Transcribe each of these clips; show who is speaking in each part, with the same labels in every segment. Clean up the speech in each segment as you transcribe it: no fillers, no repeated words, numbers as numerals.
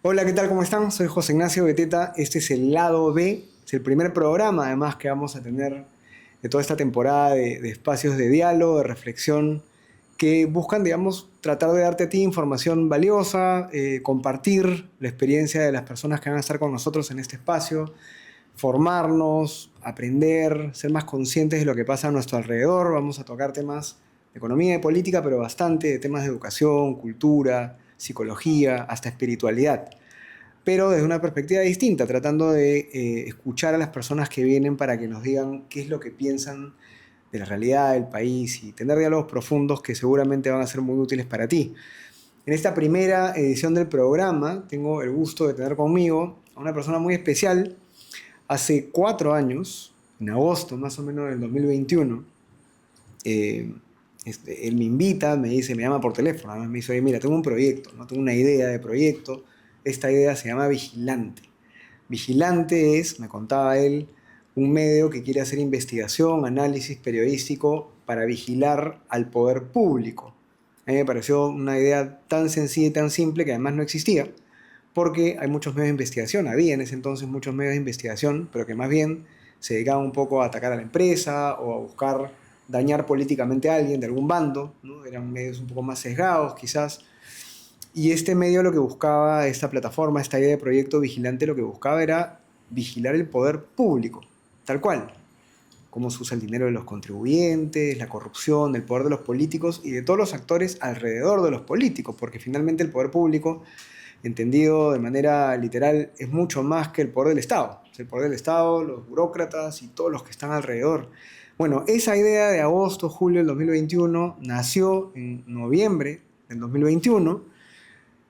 Speaker 1: Hola, ¿qué tal? ¿Cómo están? Soy José Ignacio Beteta. Este es el lado B, es el primer programa además que vamos a tener de toda esta temporada de espacios de diálogo, de reflexión, que buscan, digamos, tratar de darte a ti información valiosa, compartir la experiencia de las personas que van a estar con nosotros en este espacio, formarnos, aprender, ser más conscientes de lo que pasa a nuestro alrededor. Vamos a tocar temas de economía y política, pero bastante de temas de educación, cultura, psicología, hasta espiritualidad, pero desde una perspectiva distinta, tratando de escuchar a las personas que vienen para que nos digan qué es lo que piensan de la realidad del país y tener diálogos profundos que seguramente van a ser muy útiles para ti. En esta primera edición del programa tengo el gusto de tener conmigo a una persona muy especial. Hace 4 años, en agosto más o menos del 2021, eh, él me invita, me dice, me llama por teléfono, además me dice, oye, mira, tengo un proyecto, ¿no? Tengo una idea de proyecto. Esta idea se llama Vigilante. Vigilante es, me contaba él, un medio que quiere hacer investigación, análisis periodístico para vigilar al poder público. A mí me pareció una idea tan sencilla y tan simple que además no existía, porque hay muchos medios de investigación, había en ese entonces muchos medios de investigación, pero que más bien se dedicaban un poco a atacar a la empresa o a buscar dañar políticamente a alguien de algún bando, ¿no? Eran medios un poco más sesgados quizás. Y este medio lo que buscaba, esta plataforma, esta idea de proyecto vigilante, lo que buscaba era vigilar el poder público, tal cual, cómo se usa el dinero de los contribuyentes, la corrupción, el poder de los políticos y de todos los actores alrededor de los políticos, porque finalmente el poder público, entendido de manera literal, es mucho más que el poder del Estado. Es el poder del Estado, los burócratas y todos los que están alrededor. Bueno, esa idea de agosto, julio del 2021 nació en noviembre del 2021.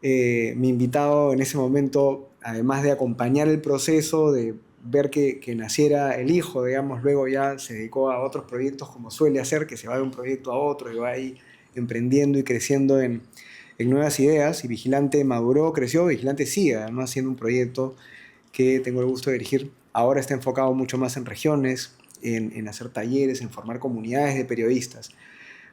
Speaker 1: Mi invitado en ese momento, además de acompañar el proceso, de ver que naciera el hijo, digamos, luego ya se dedicó a otros proyectos como suele hacer, que se va de un proyecto a otro y va ahí emprendiendo y creciendo en nuevas ideas. Y Vigilante maduró, creció, Vigilante sigue además siendo un proyecto que tengo el gusto de dirigir. Ahora está enfocado mucho más en regiones, en hacer talleres, en formar comunidades de periodistas.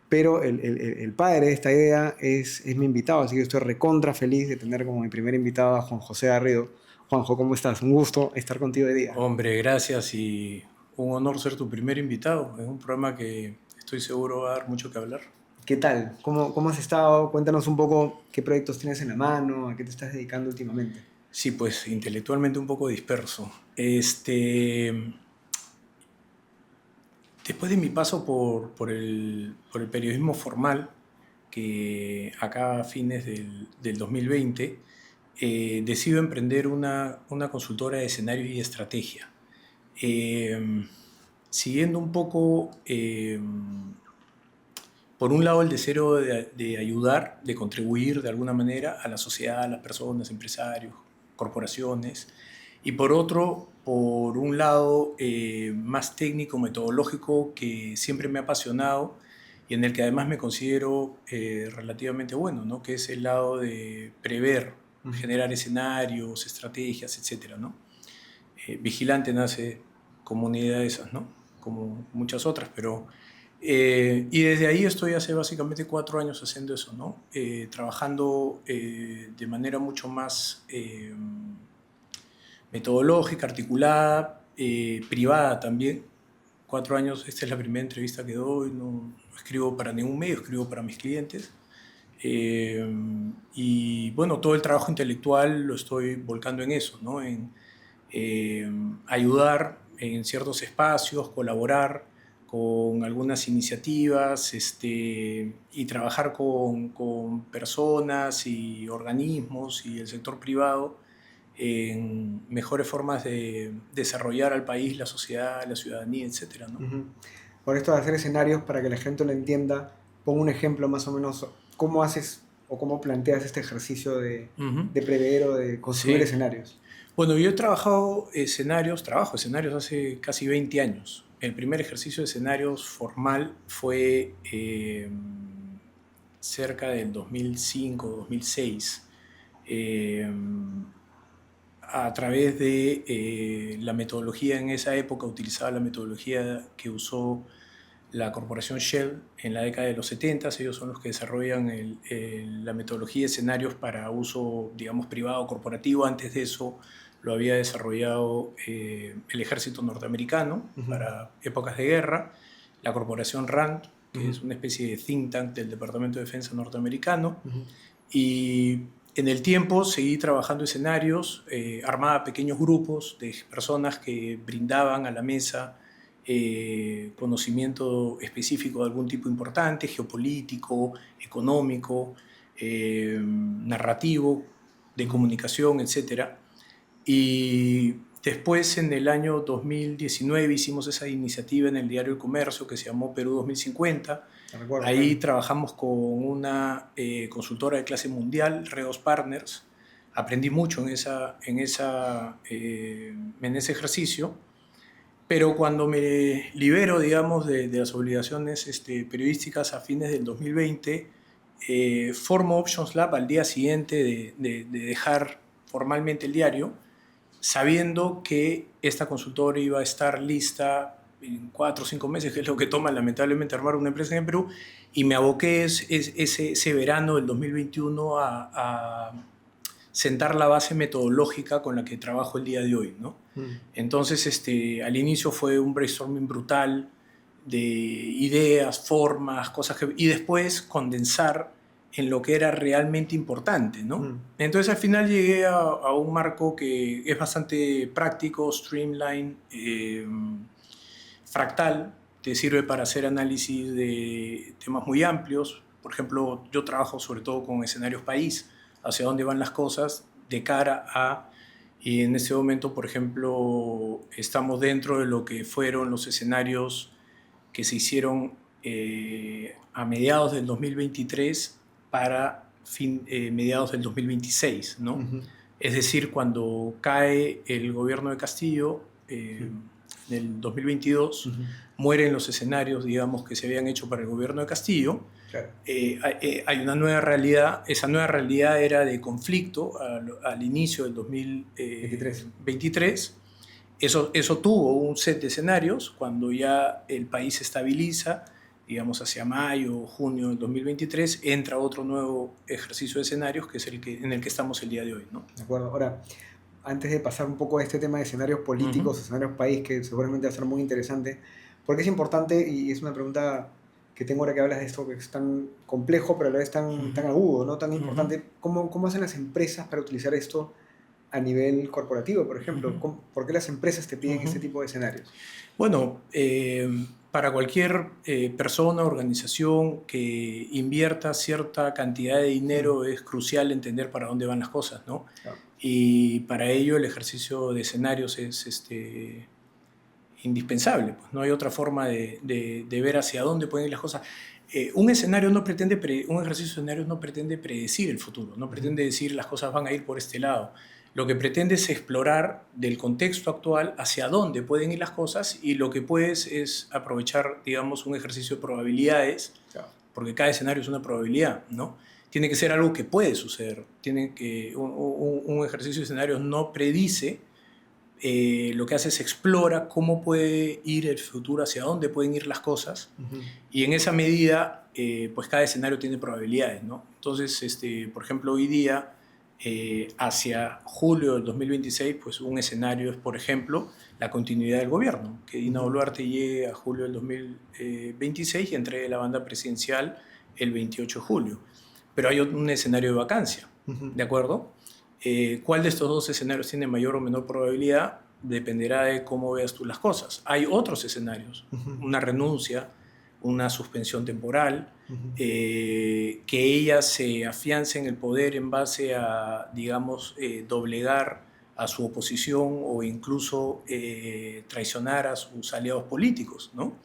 Speaker 1: Pero el padre de esta idea es mi invitado, así que estoy recontra feliz de tener como mi primer invitado a Juan José Garrido. Juanjo, ¿cómo estás? Un gusto estar contigo hoy día.
Speaker 2: Hombre, gracias y un honor ser tu primer invitado. Es un programa que estoy seguro va a dar mucho que hablar.
Speaker 1: ¿Qué tal? ¿Cómo has estado? Cuéntanos un poco qué proyectos tienes en la mano, a qué te estás dedicando últimamente.
Speaker 2: Sí, pues intelectualmente un poco disperso. Después de mi paso por el periodismo formal, que acá a fines del 2020, decido emprender una consultora de escenarios y estrategia. Eh, Siguiendo un poco por un lado el deseo de ayudar, de contribuir de alguna manera a la sociedad, a las personas, empresarios, corporaciones, y por otro, por un lado más técnico, metodológico, que siempre me ha apasionado y en el que además me considero relativamente bueno, ¿no? Que es el lado de prever,
Speaker 1: Ujú.
Speaker 2: generar escenarios, estrategias, etcétera, ¿no? Vigilante nace como una idea de esas, ¿no? Como muchas otras, pero... y desde ahí estoy hace básicamente 4 años haciendo eso, ¿no? Trabajando de manera mucho más metodológica, articulada, privada también. 4 años, esta es la primera entrevista que doy, no escribo para ningún medio, escribo para mis clientes. Eh, y bueno, todo el trabajo intelectual lo estoy volcando en eso, ¿no? En eh, ayudar en ciertos espacios, colaborar con algunas iniciativas y trabajar con personas y organismos y el sector privado en mejores formas de desarrollar al país, la sociedad, la ciudadanía, etcétera, ¿no?
Speaker 1: Ujú. Por esto de hacer escenarios para que la gente lo entienda, pongo un ejemplo más o menos, cómo haces o cómo planteas este ejercicio
Speaker 2: Ujú.
Speaker 1: de prever o de construir
Speaker 2: Sí.
Speaker 1: escenarios.
Speaker 2: Bueno, yo he trabajo escenarios hace casi 20 años. El primer ejercicio de escenarios formal fue cerca del 2005, 2006, eh, a través de la metodología en esa época, utilizaba la metodología que usó la corporación Shell en la década de los 70. Ellos son los que desarrollan la metodología de escenarios para uso, digamos, privado o corporativo. Antes de eso lo había desarrollado el ejército norteamericano para épocas de guerra, la corporación RAND, que es una especie de think tank del Departamento de Defensa norteamericano. Y en el tiempo seguí trabajando escenarios, armaba pequeños grupos de personas que brindaban a la mesa conocimiento específico de algún tipo importante, geopolítico, económico, narrativo, de comunicación, etc. Y después, en el año 2019, hicimos esa iniciativa en el Diario El Comercio que se llamó Perú 2050. Ahí trabajamos con una consultora de clase mundial, Reos Partners. Aprendí mucho en ese ejercicio. Pero cuando me libero, digamos, de las obligaciones periodísticas a fines del 2020, formo Options Lab al día siguiente de dejar formalmente el diario, sabiendo que esta consultora iba a estar lista en 4 o 5 meses, que es lo que toma lamentablemente armar una empresa en Perú, y me aboqué ese verano del 2021 a sentar la base metodológica con la que trabajo el día de hoy, ¿no? Entonces, al inicio fue un brainstorming brutal de ideas, formas, cosas y después condensar en lo que era realmente importante, ¿no? Entonces, al final llegué a un marco que es bastante práctico, streamline, fractal, te sirve para hacer análisis de temas muy amplios. Por ejemplo, yo trabajo sobre todo con escenarios país, hacia dónde van las cosas de cara a... Y en este momento, por ejemplo, estamos dentro de lo que fueron los escenarios que se hicieron a mediados del 2023 para mediados del 2026, ¿no? Es decir, cuando cae el gobierno de Castillo en el 2022, mueren los escenarios, digamos, que se habían hecho para el gobierno de Castillo. Claro. Hay una nueva realidad. Esa nueva realidad era de conflicto al inicio del 2023. Eso tuvo un set de escenarios. Cuando ya el país se estabiliza, digamos hacia mayo o junio del 2023, entra otro nuevo ejercicio de escenarios, que es en el que estamos el día de hoy, ¿no?
Speaker 1: De acuerdo. Ahora, antes de pasar un poco a este tema de escenarios políticos, escenarios país, que seguramente va a ser muy interesante, porque es importante, y es una pregunta que tengo ahora que hablas de esto, que es tan complejo, pero a la vez tan agudo, ¿no? Tan importante. ¿Cómo hacen las empresas para utilizar esto a nivel corporativo, por ejemplo? ¿Por qué las empresas te piden este tipo de escenarios?
Speaker 2: Bueno, para cualquier persona, organización que invierta cierta cantidad de dinero es crucial entender para dónde van las cosas, ¿no? Claro. Y para ello el ejercicio de escenarios es indispensable. Pues no hay otra forma de ver hacia dónde pueden ir las cosas. Un ejercicio de escenarios no pretende predecir el futuro, no pretende decir las cosas van a ir por este lado. Lo que pretende es explorar del contexto actual hacia dónde pueden ir las cosas, y lo que puedes es aprovechar, digamos, un ejercicio de probabilidades, porque cada escenario es una probabilidad, ¿no? Tiene que ser algo que puede suceder. Un ejercicio de escenarios no predice, lo que hace es explora cómo puede ir el futuro, hacia dónde pueden ir las cosas, y en esa medida, pues cada escenario tiene probabilidades, ¿no? Entonces, por ejemplo, hoy día, hacia julio del 2026, pues un escenario es, por ejemplo, la continuidad del gobierno, que Dina Boluarte llegue a julio del 2026 y entregue la banda presidencial el 28 de julio. Pero hay un escenario de vacancia, ¿de acuerdo? ¿Cuál de estos dos escenarios tiene mayor o menor probabilidad? Dependerá de cómo veas tú las cosas. Hay otros escenarios, una renuncia, una suspensión temporal, que ella se afiance en el poder en base a, digamos, doblegar a su oposición o incluso traicionar a sus aliados políticos, ¿no?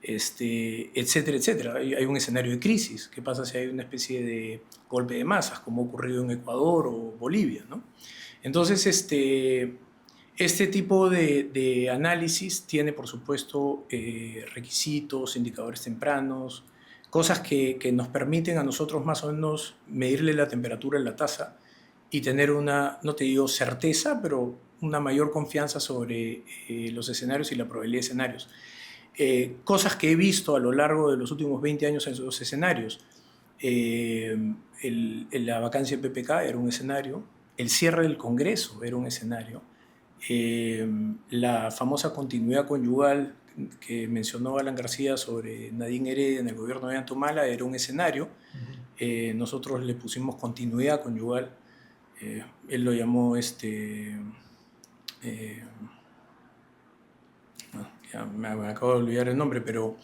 Speaker 2: Etcétera, etcétera. Hay un escenario de crisis. ¿Qué pasa si hay una especie de golpe de masas, como ha ocurrido en Ecuador o Bolivia, ¿no? Entonces, este tipo de análisis tiene, por supuesto, requisitos, indicadores tempranos, cosas que nos permiten a nosotros más o menos medirle la temperatura en la taza y tener una, no te digo certeza, pero una mayor confianza sobre los escenarios y la probabilidad de escenarios. Cosas que he visto a lo largo de los últimos 20 años en los escenarios. La vacancia del PPK era un escenario, el cierre del Congreso era un escenario, la famosa continuidad conyugal que mencionó Alan García sobre Nadine Heredia en el gobierno de Antomala era un escenario. Nosotros le pusimos continuidad conyugal. Él lo llamó ya me acabo de olvidar el nombre, pero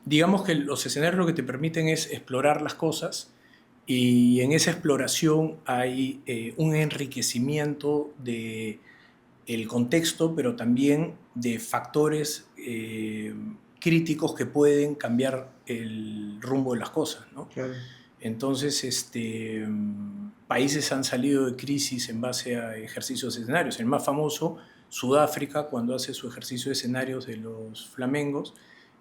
Speaker 2: digamos que los escenarios lo que te permiten es explorar las cosas, y en esa exploración hay un enriquecimiento del contexto, pero también de factores críticos que pueden cambiar el rumbo de las cosas, ¿no?
Speaker 1: Claro.
Speaker 2: Entonces, países han salido de crisis en base a ejercicios de escenarios. El más famoso, Sudáfrica, cuando hace su ejercicio de escenarios de los Flamengos,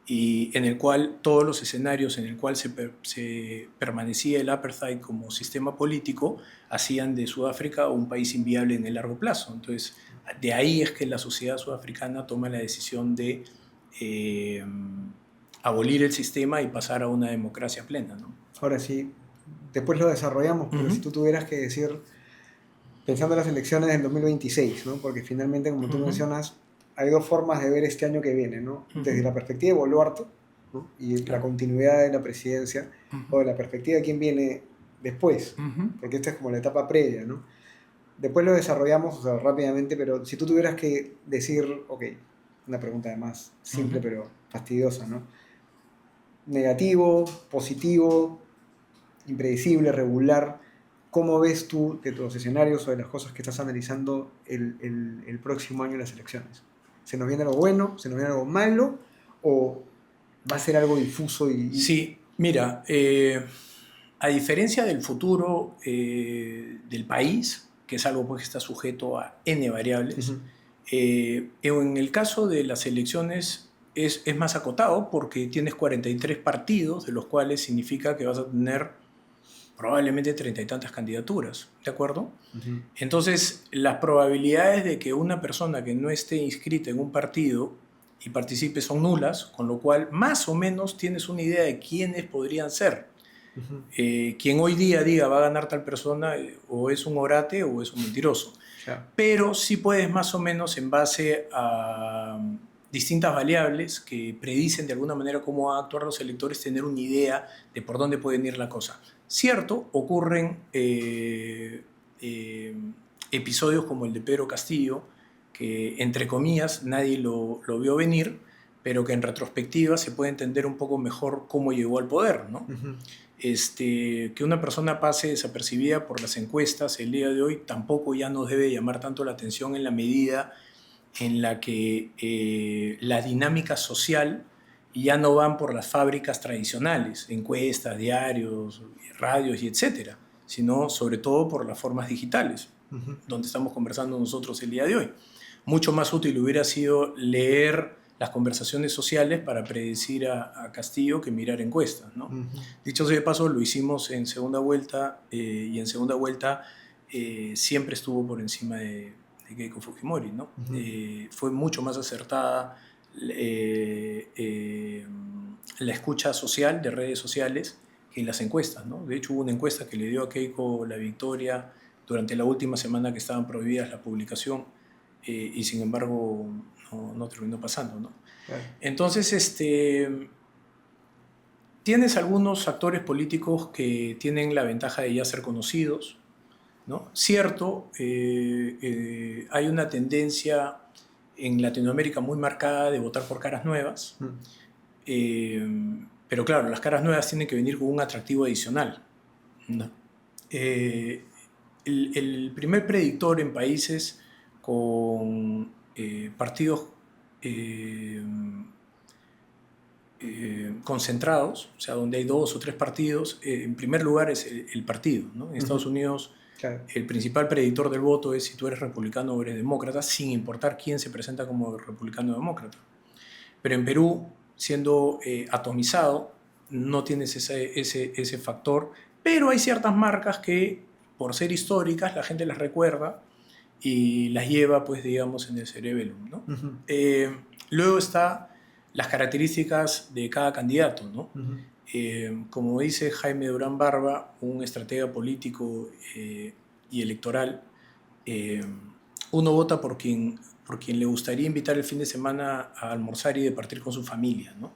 Speaker 2: y en el cual todos los escenarios en el cual se permanecía el apartheid como sistema político hacían de Sudáfrica un país inviable en el largo plazo. Entonces, de ahí es que la sociedad sudafricana toma la decisión de abolir el sistema y pasar a una democracia plena, ¿no?
Speaker 1: Ahora sí, después lo desarrollamos, pero si tú tuvieras que decir, pensando en las elecciones del 2026, ¿no? Porque finalmente, como tú mencionas, hay dos formas de ver este año que viene, ¿no? Desde la perspectiva de Boluarte, ¿no? Y la continuidad de la presidencia, o de la perspectiva de quién viene después, porque esta es como la etapa previa, ¿no? Después lo desarrollamos, o sea, rápidamente, pero si tú tuvieras que decir, ok, una pregunta además simple pero fastidiosa, ¿no? Negativo, positivo, impredecible, regular, ¿cómo ves tú de tus escenarios o de las cosas que estás analizando el próximo año en las elecciones? ¿Se nos viene algo bueno? ¿Se nos viene algo malo? ¿O va a ser algo difuso?
Speaker 2: Sí, mira, a diferencia del futuro del país, que es algo pues, que está sujeto a N variables, en el caso de las elecciones es más acotado porque tienes 43 partidos, de los cuales significa que vas a tener probablemente 30 y tantas candidaturas, ¿de acuerdo? Entonces, las probabilidades de que una persona que no esté inscrita en un partido y participe son nulas, con lo cual más o menos tienes una idea de quiénes podrían ser. Quien hoy día diga va a ganar tal persona o es un orate o es un mentiroso. Pero sí puedes más o menos, en base a distintas variables que predicen de alguna manera cómo van a actuar los electores, tener una idea de por dónde pueden ir la cosa. Cierto, ocurren episodios como el de Pedro Castillo, que entre comillas nadie lo vio venir, pero que en retrospectiva se puede entender un poco mejor cómo llegó al poder, ¿no? Que una persona pase desapercibida por las encuestas el día de hoy tampoco ya nos debe llamar tanto la atención, en la medida en la que la dinámica social ya no van por las fábricas tradicionales, encuestas, diarios, radios y etcétera, sino sobre todo por las formas digitales, donde estamos conversando nosotros el día de hoy. Mucho más útil hubiera sido leer las conversaciones sociales para predecir a Castillo que mirar encuestas, ¿no? Dicho sea de paso, lo hicimos en segunda vuelta, y en segunda vuelta siempre estuvo por encima de Keiko Fujimori, ¿no? Fue mucho más acertada la escucha social de redes sociales que en las encuestas, ¿no? De hecho, hubo una encuesta que le dio a Keiko la victoria durante la última semana que estaban prohibidas la publicación, y sin embargo no terminó pasando, ¿no? Claro. Entonces, tienes algunos actores políticos que tienen la ventaja de ya ser conocidos, ¿no? Cierto, hay una tendencia en Latinoamérica muy marcada de votar por caras nuevas, pero claro, las caras nuevas tienen que venir con un atractivo adicional, ¿no? El primer predictor en países con partidos concentrados, o sea, donde hay 2 o 3 partidos, en primer lugar es el partido, ¿no? En Estados Unidos, claro, el principal predictor del voto es si tú eres republicano o eres demócrata, sin importar quién se presenta como republicano o demócrata. Pero en Perú, siendo atomizado, no tienes ese factor, pero hay ciertas marcas que, por ser históricas, la gente las recuerda y las lleva, pues, digamos, en el cerebellum, ¿no? Luego está las características de cada candidato, ¿no? Como dice Jaime Durán Barba, un estratega político y electoral, uno vota por quien le gustaría invitar el fin de semana a almorzar y departir con su familia, ¿no?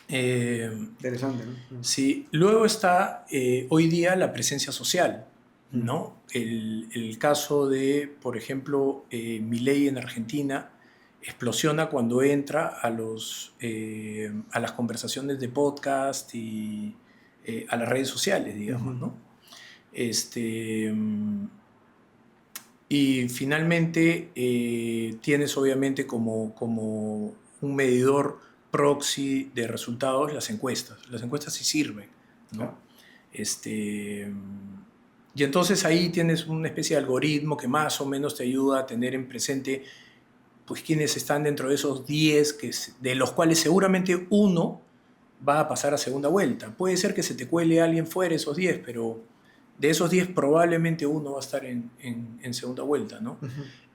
Speaker 1: Interesante, ¿no?
Speaker 2: Sí, luego está hoy día la presencia social, ¿no? El caso de, por ejemplo, Milei en Argentina explosiona cuando entra a las conversaciones de podcast y a las redes sociales, digamos, ¿no? Y finalmente tienes obviamente como un medidor proxy de resultados las encuestas. Las encuestas sí sirven, ¿no?
Speaker 1: Claro.
Speaker 2: Y entonces ahí tienes una especie de algoritmo que más o menos te ayuda a tener en presente pues quienes están dentro de esos 10, de los cuales seguramente uno va a pasar a segunda vuelta. Puede ser que se te cuele alguien fuera esos 10, pero de esos 10 probablemente uno va a estar en segunda vuelta, ¿no?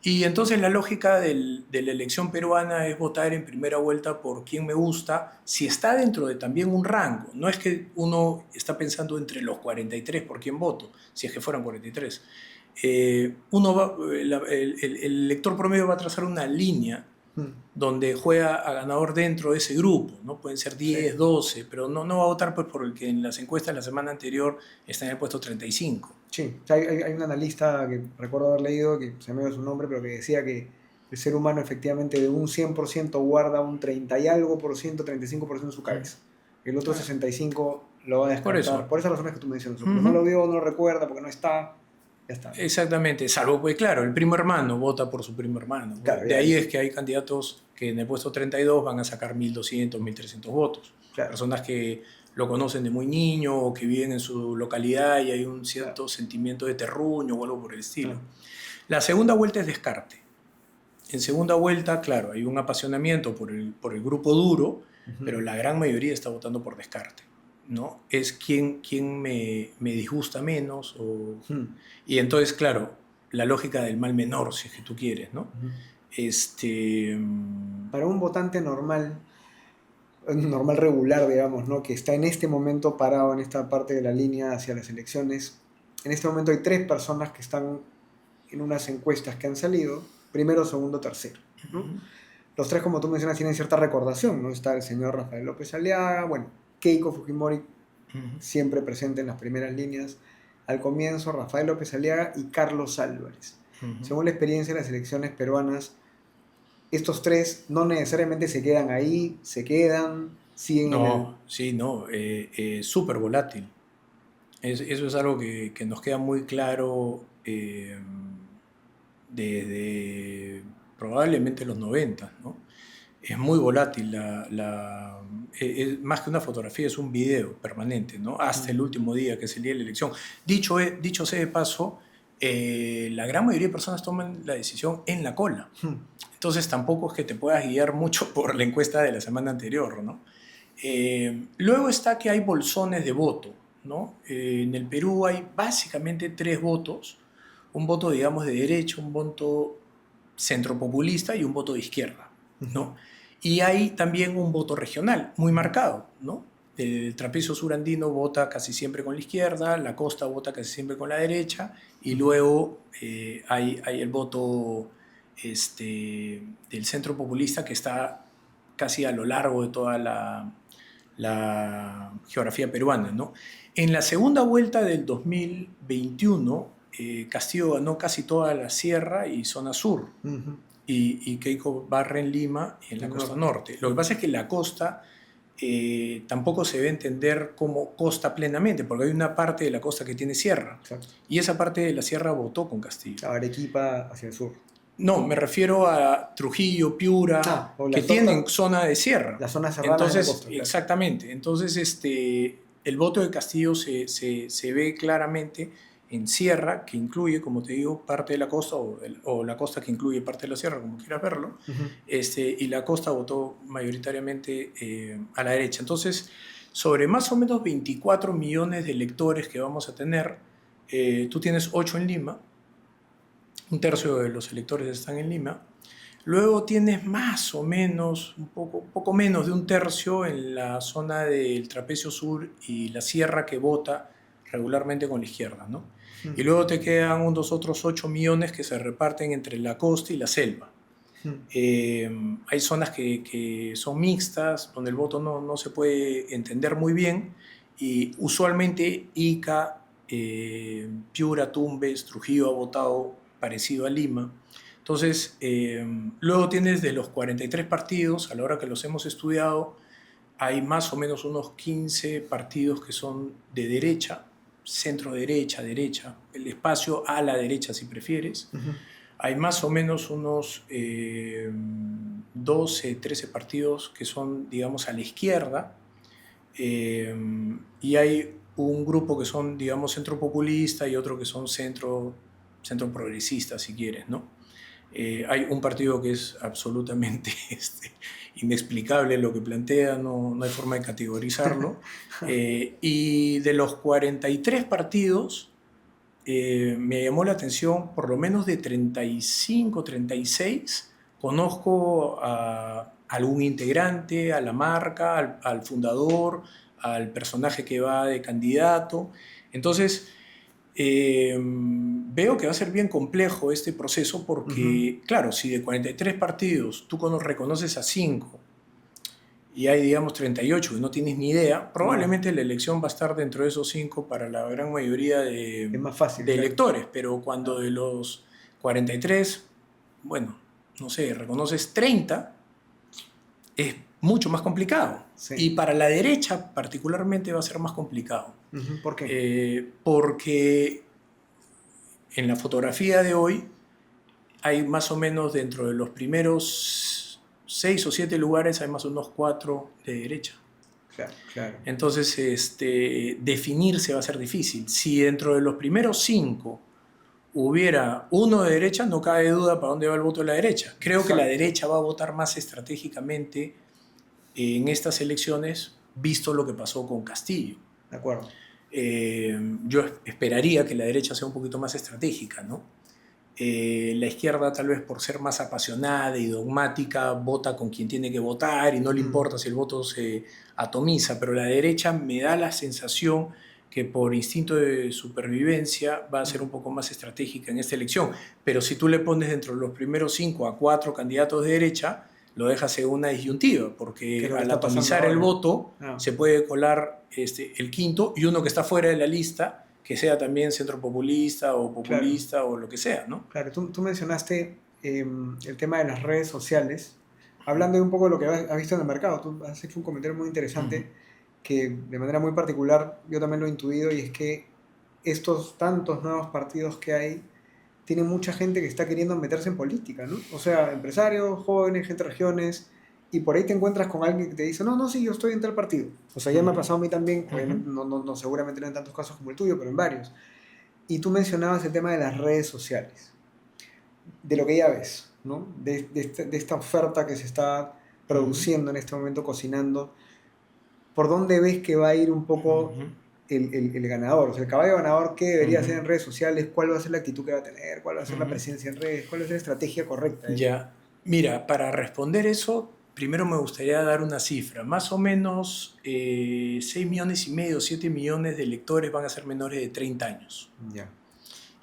Speaker 2: Y entonces la lógica de la elección peruana es votar en primera vuelta por quien me gusta, si está dentro de también un rango. No es que uno está pensando entre los 43 por quién voto, si es que fueran 43. El elector promedio va a trazar una línea donde juega a ganador dentro de ese grupo, ¿no? Pueden ser 10, 12, pero no va a votar pues, por el que en las encuestas la semana anterior está en el puesto 35.
Speaker 1: Sí, o sea, hay un analista que recuerdo haber leído, que se me dio su nombre, pero que decía que el ser humano efectivamente de un 100% guarda un 30 y algo por ciento, 35% en su cabeza. El otro 65% lo va a descartar. Por esas razones que tú mencionas. Porque no lo vio, no lo recuerda, porque no está. Ya está.
Speaker 2: Exactamente, salvo pues claro, el primo hermano vota por su primo hermano.
Speaker 1: Claro,
Speaker 2: de ahí es que hay candidatos que en el puesto 32 van a sacar 1.200, 1.300 votos. Claro. Personas que lo conocen de muy niño o que viven en su localidad y hay un cierto sentimiento de terruño o algo por el estilo. Claro. La segunda vuelta es descarte. En segunda vuelta, claro, hay un apasionamiento por el grupo duro, pero la gran mayoría está votando por descarte, ¿no? Es quien me disgusta menos. Y entonces, claro, la lógica del mal menor, si es que tú quieres, ¿no?
Speaker 1: Para un votante normal regular, digamos, ¿no? Que está en este momento parado en esta parte de la línea hacia las elecciones, en este momento hay 3 personas que están en unas encuestas que han salido, primero, segundo, tercero, ¿no? Los 3, como tú mencionas, tienen cierta recordación, ¿no? Está el señor Rafael López Aliaga, bueno, Keiko Fujimori, siempre presente en las primeras líneas, al comienzo Rafael López Aliaga y Carlos Álvarez. Según la experiencia de las elecciones peruanas, estos 3 no necesariamente se quedan ahí, se quedan, siguen
Speaker 2: súper volátil. Eso es algo que nos queda muy claro desde probablemente los 90, ¿no? Es muy volátil, más que una fotografía, es un video permanente, ¿no? Hasta el último día que es el día de la elección. Dicho sea de paso, la gran mayoría de personas toman la decisión en la cola. Entonces tampoco es que te puedas guiar mucho por la encuesta de la semana anterior, ¿no? Luego está que hay bolsones de voto, ¿no? En el Perú hay básicamente 3 votos. Un voto, digamos, de derecha, un voto centropopulista y un voto de izquierda, ¿no? Y hay también un voto regional muy marcado, ¿no? El trapecio surandino vota casi siempre con la izquierda, la costa vota casi siempre con la derecha, y luego hay el voto del centro populista que está casi a lo largo de toda la geografía peruana, ¿no? En la segunda vuelta del 2021, Castillo ganó casi toda la sierra y zona sur, y Keiko barre en Lima y en la costa norte. Lo que pasa es que la costa tampoco se debe entender como costa plenamente, porque hay una parte de la costa que tiene sierra. Exacto. Y esa parte de la sierra votó con Castillo.
Speaker 1: Arequipa hacia el sur.
Speaker 2: No, me refiero a Trujillo, Piura, que tienen zona de sierra.
Speaker 1: La zona cerrada.
Speaker 2: Entonces,
Speaker 1: de la costa, claro.
Speaker 2: Exactamente. Entonces, el voto de Castillo se ve claramente en sierra, que incluye, como te digo, parte de la costa, o la costa que incluye parte de la sierra, como quieras verlo, y la costa votó mayoritariamente a la derecha. Entonces, sobre más o menos 24 millones de electores que vamos a tener, tú tienes 8 en Lima, un tercio de los electores están en Lima. Luego tienes más o menos, poco menos de un tercio en la zona del trapecio sur y la sierra que vota regularmente con la izquierda, ¿no? Y luego te quedan unos otros 8 millones que se reparten entre la costa y la selva. Hay zonas que son mixtas, donde el voto no se puede entender muy bien, y usualmente Ica, Piura, Tumbes, Trujillo ha votado parecido a Lima. Entonces, luego tienes de los 43 partidos, a la hora que los hemos estudiado, hay más o menos unos 15 partidos que son de derecha, centro derecha, derecha, el espacio a la derecha si prefieres. Hay más o menos unos 12, 13 partidos que son, digamos, a la izquierda, y hay un grupo que son, digamos, centro populista y otro que son centro progresista, si quieres, ¿no? Hay un partido que es absolutamente inexplicable lo que plantea, no hay forma de categorizarlo. Y de los 43 partidos, me llamó la atención, por lo menos de 35, 36, conozco a algún integrante, a la marca, al fundador, al personaje que va de candidato. Entonces, veo que va a ser bien complejo este proceso porque, claro, si de 43 partidos tú reconoces a 5 y hay, digamos, 38 que no tienes ni idea, probablemente la elección va a estar dentro de esos 5 para la gran mayoría
Speaker 1: Es más fácil,
Speaker 2: de
Speaker 1: claro.
Speaker 2: electores, pero cuando de los 43, bueno, no sé, reconoces 30, es mucho más complicado.
Speaker 1: Sí.
Speaker 2: Y para la derecha particularmente va a ser más complicado.
Speaker 1: ¿Por qué?
Speaker 2: Porque en la fotografía de hoy hay más o menos dentro de los primeros 6 o 7 lugares, hay más o menos 4 de derecha.
Speaker 1: Claro, claro.
Speaker 2: Entonces, definirse va a ser difícil. Si dentro de los primeros 5 hubiera uno de derecha, no cabe duda para dónde va el voto de la derecha. Creo que la derecha va a votar más estratégicamente en estas elecciones, visto lo que pasó con Castillo.
Speaker 1: De acuerdo.
Speaker 2: Yo esperaría que la derecha sea un poquito más estratégica, ¿no? La izquierda, tal vez por ser más apasionada y dogmática, vota con quien tiene que votar y no le importa si el voto se atomiza, pero la derecha me da la sensación que por instinto de supervivencia va a ser un poco más estratégica en esta elección. Pero si tú le pones dentro de los primeros 5 a 4 candidatos de derecha, lo dejas en una disyuntiva, porque al atomizar el voto se puede colar el quinto y uno que está fuera de la lista, que sea también centro populista o populista, claro, o lo que sea, ¿no?
Speaker 1: Claro, tú mencionaste el tema de las redes sociales. Hablando de un poco de lo que has visto en el mercado, tú has hecho un comentario muy interesante que de manera muy particular yo también lo he intuido, y es que estos tantos nuevos partidos que hay tienen mucha gente que está queriendo meterse en política, ¿no? O sea, empresarios, jóvenes, gente de regiones, y por ahí te encuentras con alguien que te dice, no, sí, yo estoy en tal partido. O sea, ya me ha pasado a mí también, no, seguramente no en tantos casos como el tuyo, pero en varios. Y tú mencionabas el tema de las redes sociales, de lo que ya ves, ¿no? De esta oferta que se está produciendo en este momento, cocinando. ¿Por dónde ves que va a ir un poco el ganador? O sea, el caballo ganador, ¿qué debería hacer en redes sociales? ¿Cuál va a ser la actitud que va a tener? ¿Cuál va a ser la presencia en redes? ¿Cuál va a ser la estrategia correcta?
Speaker 2: Ya, mira, para responder eso, primero me gustaría dar una cifra. Más o menos 6,5 millones, 7 millones de electores van a ser menores de 30 años.
Speaker 1: Ya.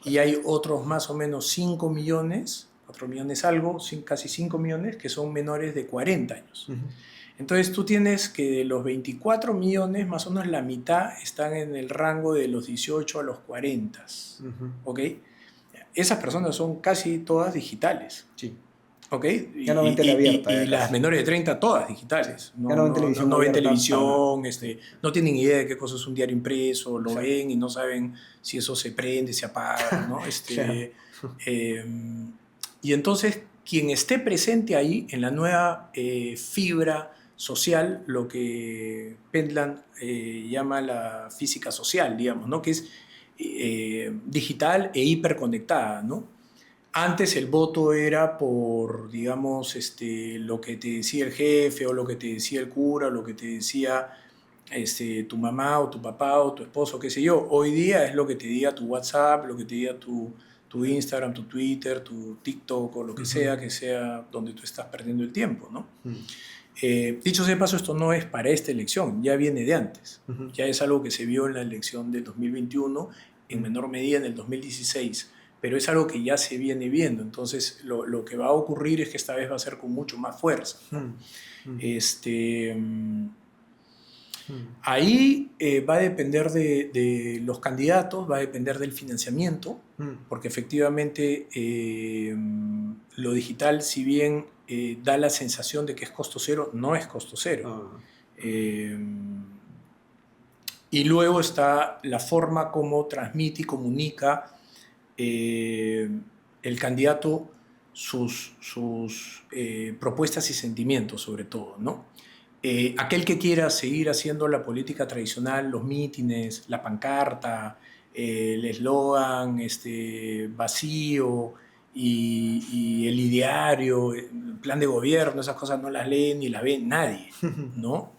Speaker 2: Y hay otros más o menos 5 millones, 4 millones algo, casi 5 millones, que son menores de 40 años. Entonces tú tienes que de los 24 millones, más o menos la mitad están en el rango de los 18 a los 40. ¿Ok? Esas personas son casi todas digitales.
Speaker 1: Sí.
Speaker 2: ¿Ok?
Speaker 1: Ya no ven tele abierta.
Speaker 2: Y las menores de 30 todas digitales.
Speaker 1: Ya no ven televisión.
Speaker 2: No ven televisión, no tienen idea de qué cosa es un diario impreso, lo ven y no saben si eso se prende, se apaga, ¿no? Y entonces, quien esté presente ahí en la nueva fibra social, lo que Pentland llama la física social, digamos, ¿no? Que es digital e hiperconectada, ¿no? Antes el voto era por, digamos, lo que te decía el jefe, o lo que te decía el cura, o lo que te decía tu mamá o tu papá o tu esposo, qué sé yo. Hoy día es lo que te diga tu WhatsApp, lo que te diga tu tu Instagram, tu Twitter, tu TikTok o lo que sea donde tú estás perdiendo el tiempo, ¿no? Dicho sea de paso, esto no es para esta elección, ya viene de antes. Ya es algo que se vio en la elección del 2021, en menor medida en el 2016, pero es algo que ya se viene viendo. Entonces, lo que va a ocurrir es que esta vez va a ser con mucho más fuerza, ¿no? Ahí va a depender de los candidatos, va a depender del financiamiento, porque efectivamente lo digital, si bien da la sensación de que es costo cero, no es costo cero. Y luego está la forma como transmite y comunica el candidato sus propuestas y sentimientos, sobre todo, ¿no? Aquel que quiera seguir haciendo la política tradicional, los mítines, la pancarta, el eslogan vacío y el ideario, el plan de gobierno, esas cosas no las lee ni las ve nadie, ¿no?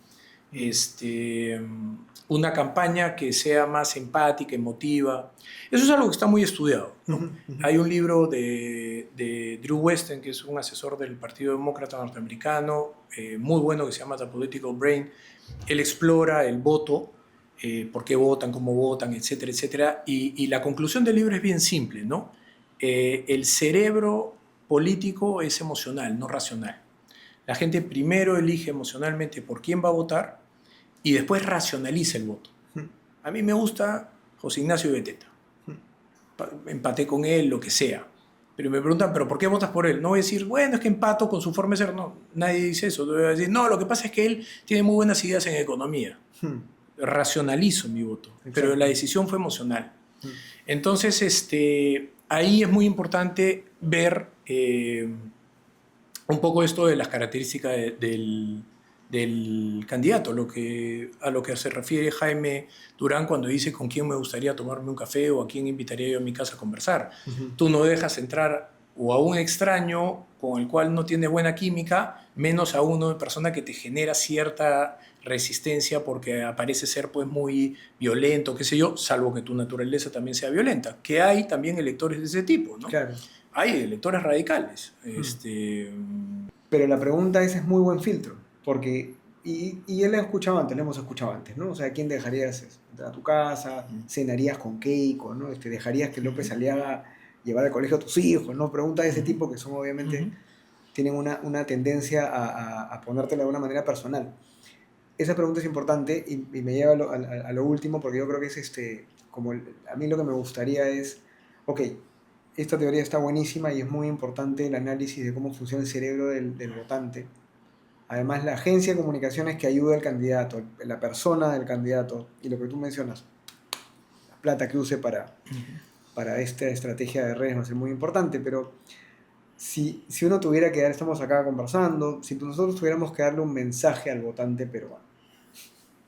Speaker 2: Una campaña que sea más empática, emotiva. Eso es algo que está muy estudiado, ¿no? Hay un libro de Drew Westen, que es un asesor del Partido Demócrata norteamericano, muy bueno, que se llama The Political Brain. Él explora el voto, por qué votan, cómo votan, etcétera, etcétera. Y la conclusión del libro es bien simple, ¿no? El cerebro político es emocional, no racional. La gente primero elige emocionalmente por quién va a votar y después racionaliza el voto. A mí me gusta José Ignacio Beteta. Empaté con él, lo que sea. Pero me preguntan, ¿pero por qué votas por él? No voy a decir, bueno, es que empato con su forma de ser. No, nadie dice eso. Voy a decir, no, lo que pasa es que él tiene muy buenas ideas en economía. Racionalizo mi voto. Exacto. Pero la decisión fue emocional. Entonces, ahí es muy importante ver un poco esto de las características del candidato, a lo que se refiere Jaime Durán cuando dice con quién me gustaría tomarme un café o a quién invitaría yo a mi casa a conversar. Tú no dejas entrar o a un extraño con el cual no tienes buena química, menos a una persona que te genera cierta resistencia porque parece ser pues muy violento, qué sé yo, salvo que tu naturaleza también sea violenta, que hay también electores de ese tipo, ¿no?
Speaker 1: Claro.
Speaker 2: Hay electores radicales.
Speaker 1: Pero la pregunta es muy buen filtro, porque, y él lo hemos escuchado antes, ¿no? O sea, ¿quién dejarías entrar a tu casa? ¿Cenarías con Keiko? ¿No? ¿Dejarías que López Aliaga llevara al colegio a tus hijos? ¿No? Preguntas de ese tipo que son obviamente, tienen una tendencia a ponértela de una manera personal. Esa pregunta es importante y me lleva a lo último, porque yo creo que es a mí lo que me gustaría es, ok, esta teoría está buenísima y es muy importante el análisis de cómo funciona el cerebro del votante. Además, la agencia de comunicaciones que ayuda al candidato, la persona del candidato, y lo que tú mencionas, la plata que use para esta estrategia de redes va a ser muy importante, pero si uno tuviera que dar, estamos acá conversando, si nosotros tuviéramos que darle un mensaje al votante peruano,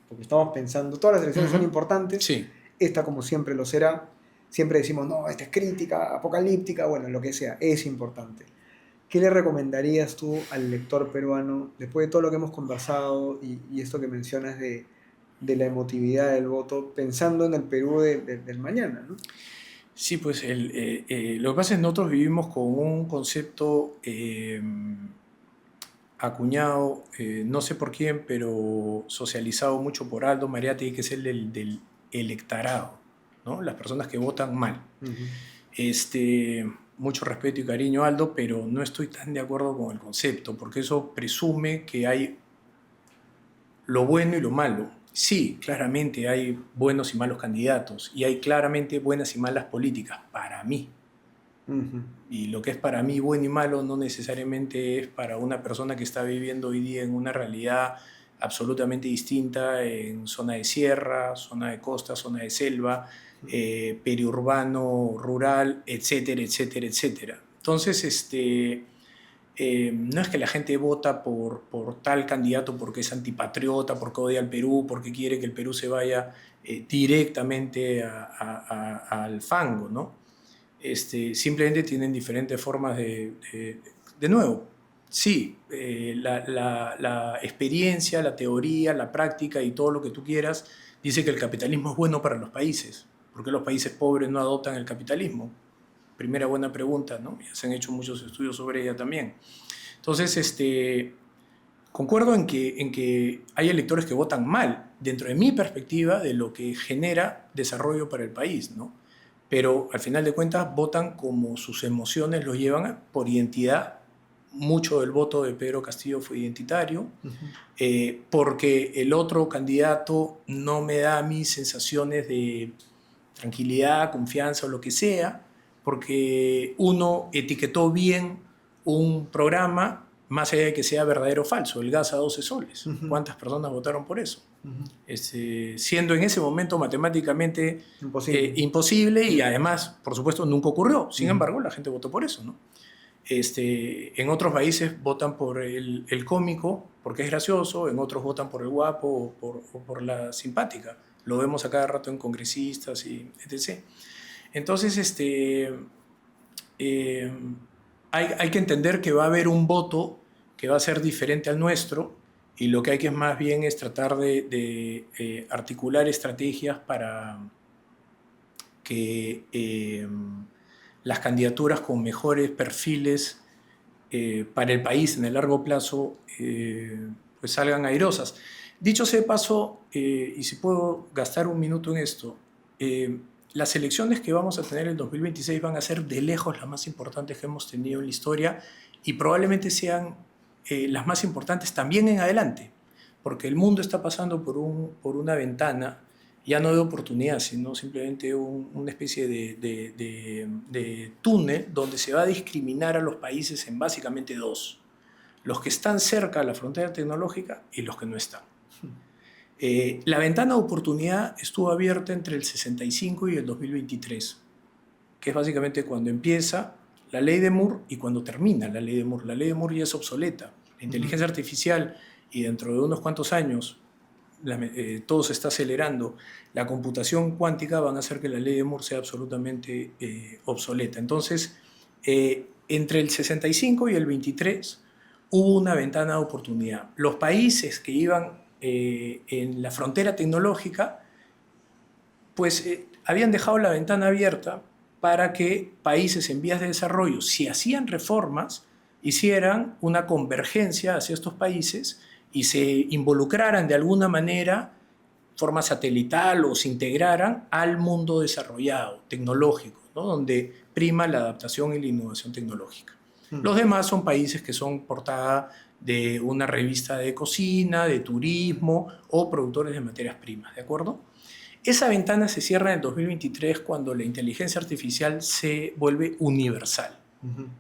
Speaker 1: porque estamos pensando, todas las elecciones son importantes,
Speaker 2: sí.
Speaker 1: Esta como siempre lo será, siempre decimos, no, esta es crítica, apocalíptica, bueno, lo que sea, es importante. ¿Qué le recomendarías tú al lector peruano, después de todo lo que hemos conversado y esto que mencionas de la emotividad del voto, pensando en el Perú del mañana, ¿no?
Speaker 2: Sí, pues lo que pasa es que nosotros vivimos con un concepto acuñado, no sé por quién, pero socializado mucho por Aldo Mariatti, que es el del electorado, ¿no? Las personas que votan mal. Mucho respeto y cariño, Aldo, pero no estoy tan de acuerdo con el concepto, porque eso presume que hay lo bueno y lo malo. Sí, claramente hay buenos y malos candidatos, y hay claramente buenas y malas políticas, para mí. Y lo que es para mí bueno y malo no necesariamente es para una persona que está viviendo hoy día en una realidad absolutamente distinta, en zona de sierra, zona de costa, zona de selva, periurbano, rural, etcétera, etcétera, etcétera. Entonces, no es que la gente vota por tal candidato porque es antipatriota, porque odia al Perú, porque quiere que el Perú se vaya directamente al fango, ¿no? Simplemente tienen diferentes formas de nuevo, sí, la experiencia, la teoría, la práctica y todo lo que tú quieras dice que el capitalismo es bueno para los países. ¿Por qué los países pobres no adoptan el capitalismo? primera buena pregunta, ¿no? Ya se han hecho muchos estudios sobre ella también. Entonces, concuerdo en que hay electores que votan mal, dentro de mi perspectiva, de lo que genera desarrollo para el país, ¿no? Pero al final de cuentas votan como sus emociones los llevan por identidad. Mucho del voto de Pedro Castillo fue identitario, porque el otro candidato no me da a mí sensaciones de tranquilidad, confianza o lo que sea, porque uno etiquetó bien un programa, más allá de que sea verdadero o falso, el gas a 12 soles. ¿Cuántas personas votaron por eso? Siendo en ese momento matemáticamente imposible y además, por supuesto, nunca ocurrió. Sin embargo, la gente votó por eso, ¿no? En otros países votan por el cómico porque es gracioso, en otros votan por el guapo o por la simpática. Lo vemos a cada rato en congresistas y etc. Entonces, hay que entender que va a haber un voto que va a ser diferente al nuestro y lo que hay que más bien es tratar de articular estrategias para que las candidaturas con mejores perfiles para el país en el largo plazo pues salgan airosas. Dicho sea de paso, y si puedo gastar un minuto en esto, las elecciones que vamos a tener en 2026 van a ser de lejos las más importantes que hemos tenido en la historia y probablemente sean las más importantes también en adelante, porque el mundo está pasando por una ventana, ya no de oportunidad, sino simplemente una especie de túnel donde se va a discriminar a los países en básicamente dos: los que están cerca de la frontera tecnológica y los que no están. La ventana de oportunidad estuvo abierta entre el 65 y el 2023, que es básicamente cuando empieza la ley de Moore y cuando termina la ley de Moore. La ley de Moore ya es obsoleta. La inteligencia artificial, y dentro de unos cuantos años todo se está acelerando, la computación cuántica van a hacer que la ley de Moore sea absolutamente obsoleta. Entonces, entre el 65 y el 23 hubo una ventana de oportunidad. Los países que iban en la frontera tecnológica, pues habían dejado la ventana abierta para que países en vías de desarrollo, si hacían reformas, hicieran una convergencia hacia estos países y se involucraran de alguna manera, forma satelital, o se integraran al mundo desarrollado, tecnológico, ¿no? Donde prima la adaptación y la innovación tecnológica. Los demás son países que son portada de una revista de cocina, de turismo o productores de materias primas, ¿de acuerdo? Esa ventana se cierra en el 2023 cuando la inteligencia artificial se vuelve universal.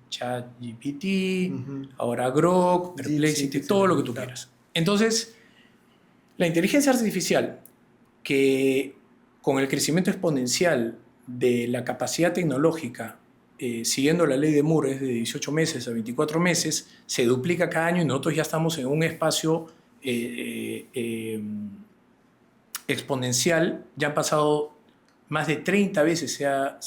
Speaker 2: ChatGPT, ahora Grok, Perplexity, todo lo que tú quieras. Entonces, la inteligencia artificial, que con el crecimiento exponencial de la capacidad tecnológica, siguiendo la ley de Moore, es de 18 meses a 24 meses, se duplica cada año y nosotros ya estamos en un espacio exponencial. Ya han pasado más de 30 veces, se ha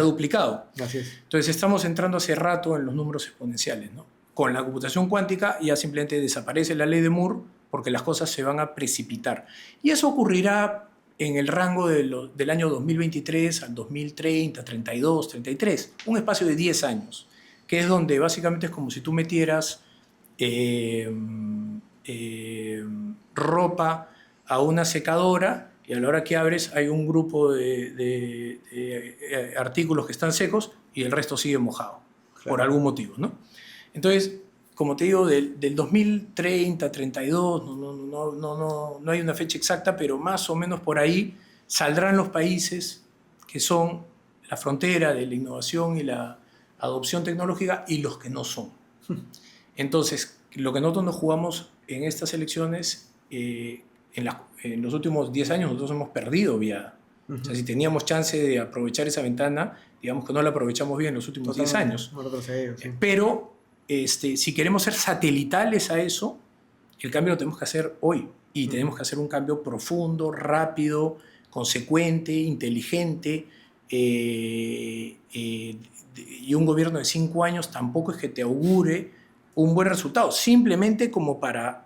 Speaker 2: duplicado.
Speaker 1: Así es.
Speaker 2: Entonces estamos entrando hace rato en los números exponenciales, ¿no? Con la computación cuántica ya simplemente desaparece la ley de Moore porque las cosas se van a precipitar. Y eso ocurrirá en el rango del año 2023 al 2030, 32, 33, un espacio de 10 años, que es donde básicamente es como si tú metieras ropa a una secadora y a la hora que abres hay un grupo de artículos que están secos y el resto sigue mojado, claro, por algún motivo, ¿no? Entonces, como te digo, del 2030, 32, no hay una fecha exacta, pero más o menos por ahí saldrán los países que son la frontera de la innovación y la adopción tecnológica y los que no son. Entonces, lo que nosotros nos jugamos en estas elecciones, en los últimos 10 años nosotros hemos perdido viada. O sea, si teníamos chance de aprovechar esa ventana, digamos que no la aprovechamos bien en los últimos 10 años. Sí. Pero si queremos ser satelitales a eso, el cambio lo tenemos que hacer hoy. Y tenemos que hacer un cambio profundo, rápido, consecuente, inteligente. Y un gobierno de 5 años tampoco es que te augure un buen resultado. Simplemente como para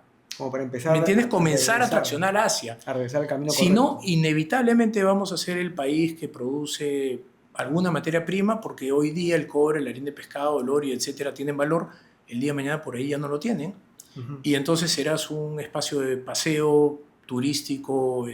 Speaker 2: empezar, ¿me entiendes? Comenzar a traccionar hacia.
Speaker 1: A regresar al camino
Speaker 2: correcto. Si no, inevitablemente vamos a ser el país que produce alguna materia prima, porque hoy día el cobre, la harina de pescado, el oro, etcétera, tienen valor, el día de mañana por ahí ya no lo tienen.
Speaker 1: Ujú.
Speaker 2: Y entonces serás un espacio de paseo turístico,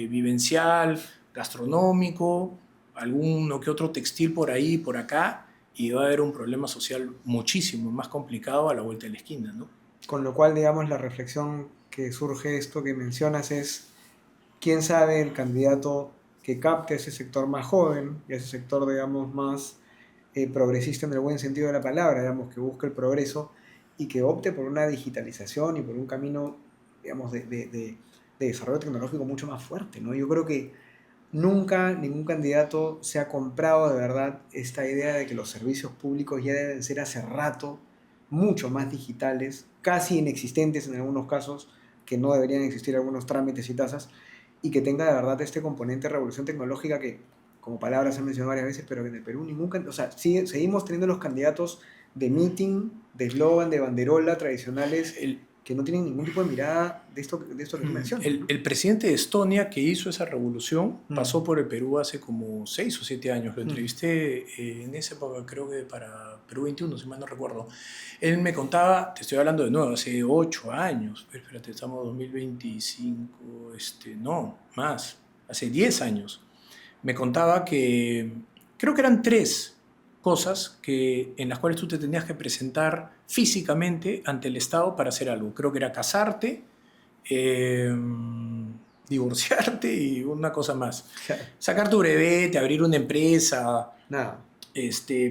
Speaker 2: vivencial, gastronómico, alguno que otro textil por ahí, por acá, y va a haber un problema social muchísimo más complicado a la vuelta de la esquina, ¿no?
Speaker 1: Con lo cual, digamos, la reflexión que surge de esto que mencionas es, quién sabe el candidato que capte a ese sector más joven y a ese sector, digamos, más progresista en el buen sentido de la palabra, digamos, que busque el progreso y que opte por una digitalización y por un camino, digamos, de desarrollo tecnológico mucho más fuerte, ¿no? Yo creo que nunca ningún candidato se ha comprado de verdad esta idea de que los servicios públicos ya deben ser hace rato mucho más digitales, casi inexistentes en algunos casos, que no deberían existir algunos trámites y tasas, y que tenga de verdad este componente de revolución tecnológica que, como palabras se han mencionado varias veces, pero que en el Perú ningún candidato, o sea, seguimos teniendo los candidatos de meeting, de eslogan, de banderola tradicionales,
Speaker 2: El,
Speaker 1: que no tienen ningún tipo de mirada de esto que tú mencionas, ¿no?
Speaker 2: el presidente de Estonia que hizo esa revolución
Speaker 1: Mm,
Speaker 2: pasó por el Perú hace como 6 o 7 años. Lo
Speaker 1: mm,
Speaker 2: entrevisté en esa época, creo que para Perú 21, si mal no recuerdo. Él me contaba, te estoy hablando de nuevo, hace 8 años, pero espérate, estamos en 2025, no, más, hace 10 años. Me contaba que creo que eran 3 cosas en las cuales tú te tenías que presentar físicamente ante el Estado para hacer algo. Creo que era casarte, eh, divorciarte y una cosa más.
Speaker 1: claro,
Speaker 2: Sacar tu brevete, abrir una empresa,
Speaker 1: nada,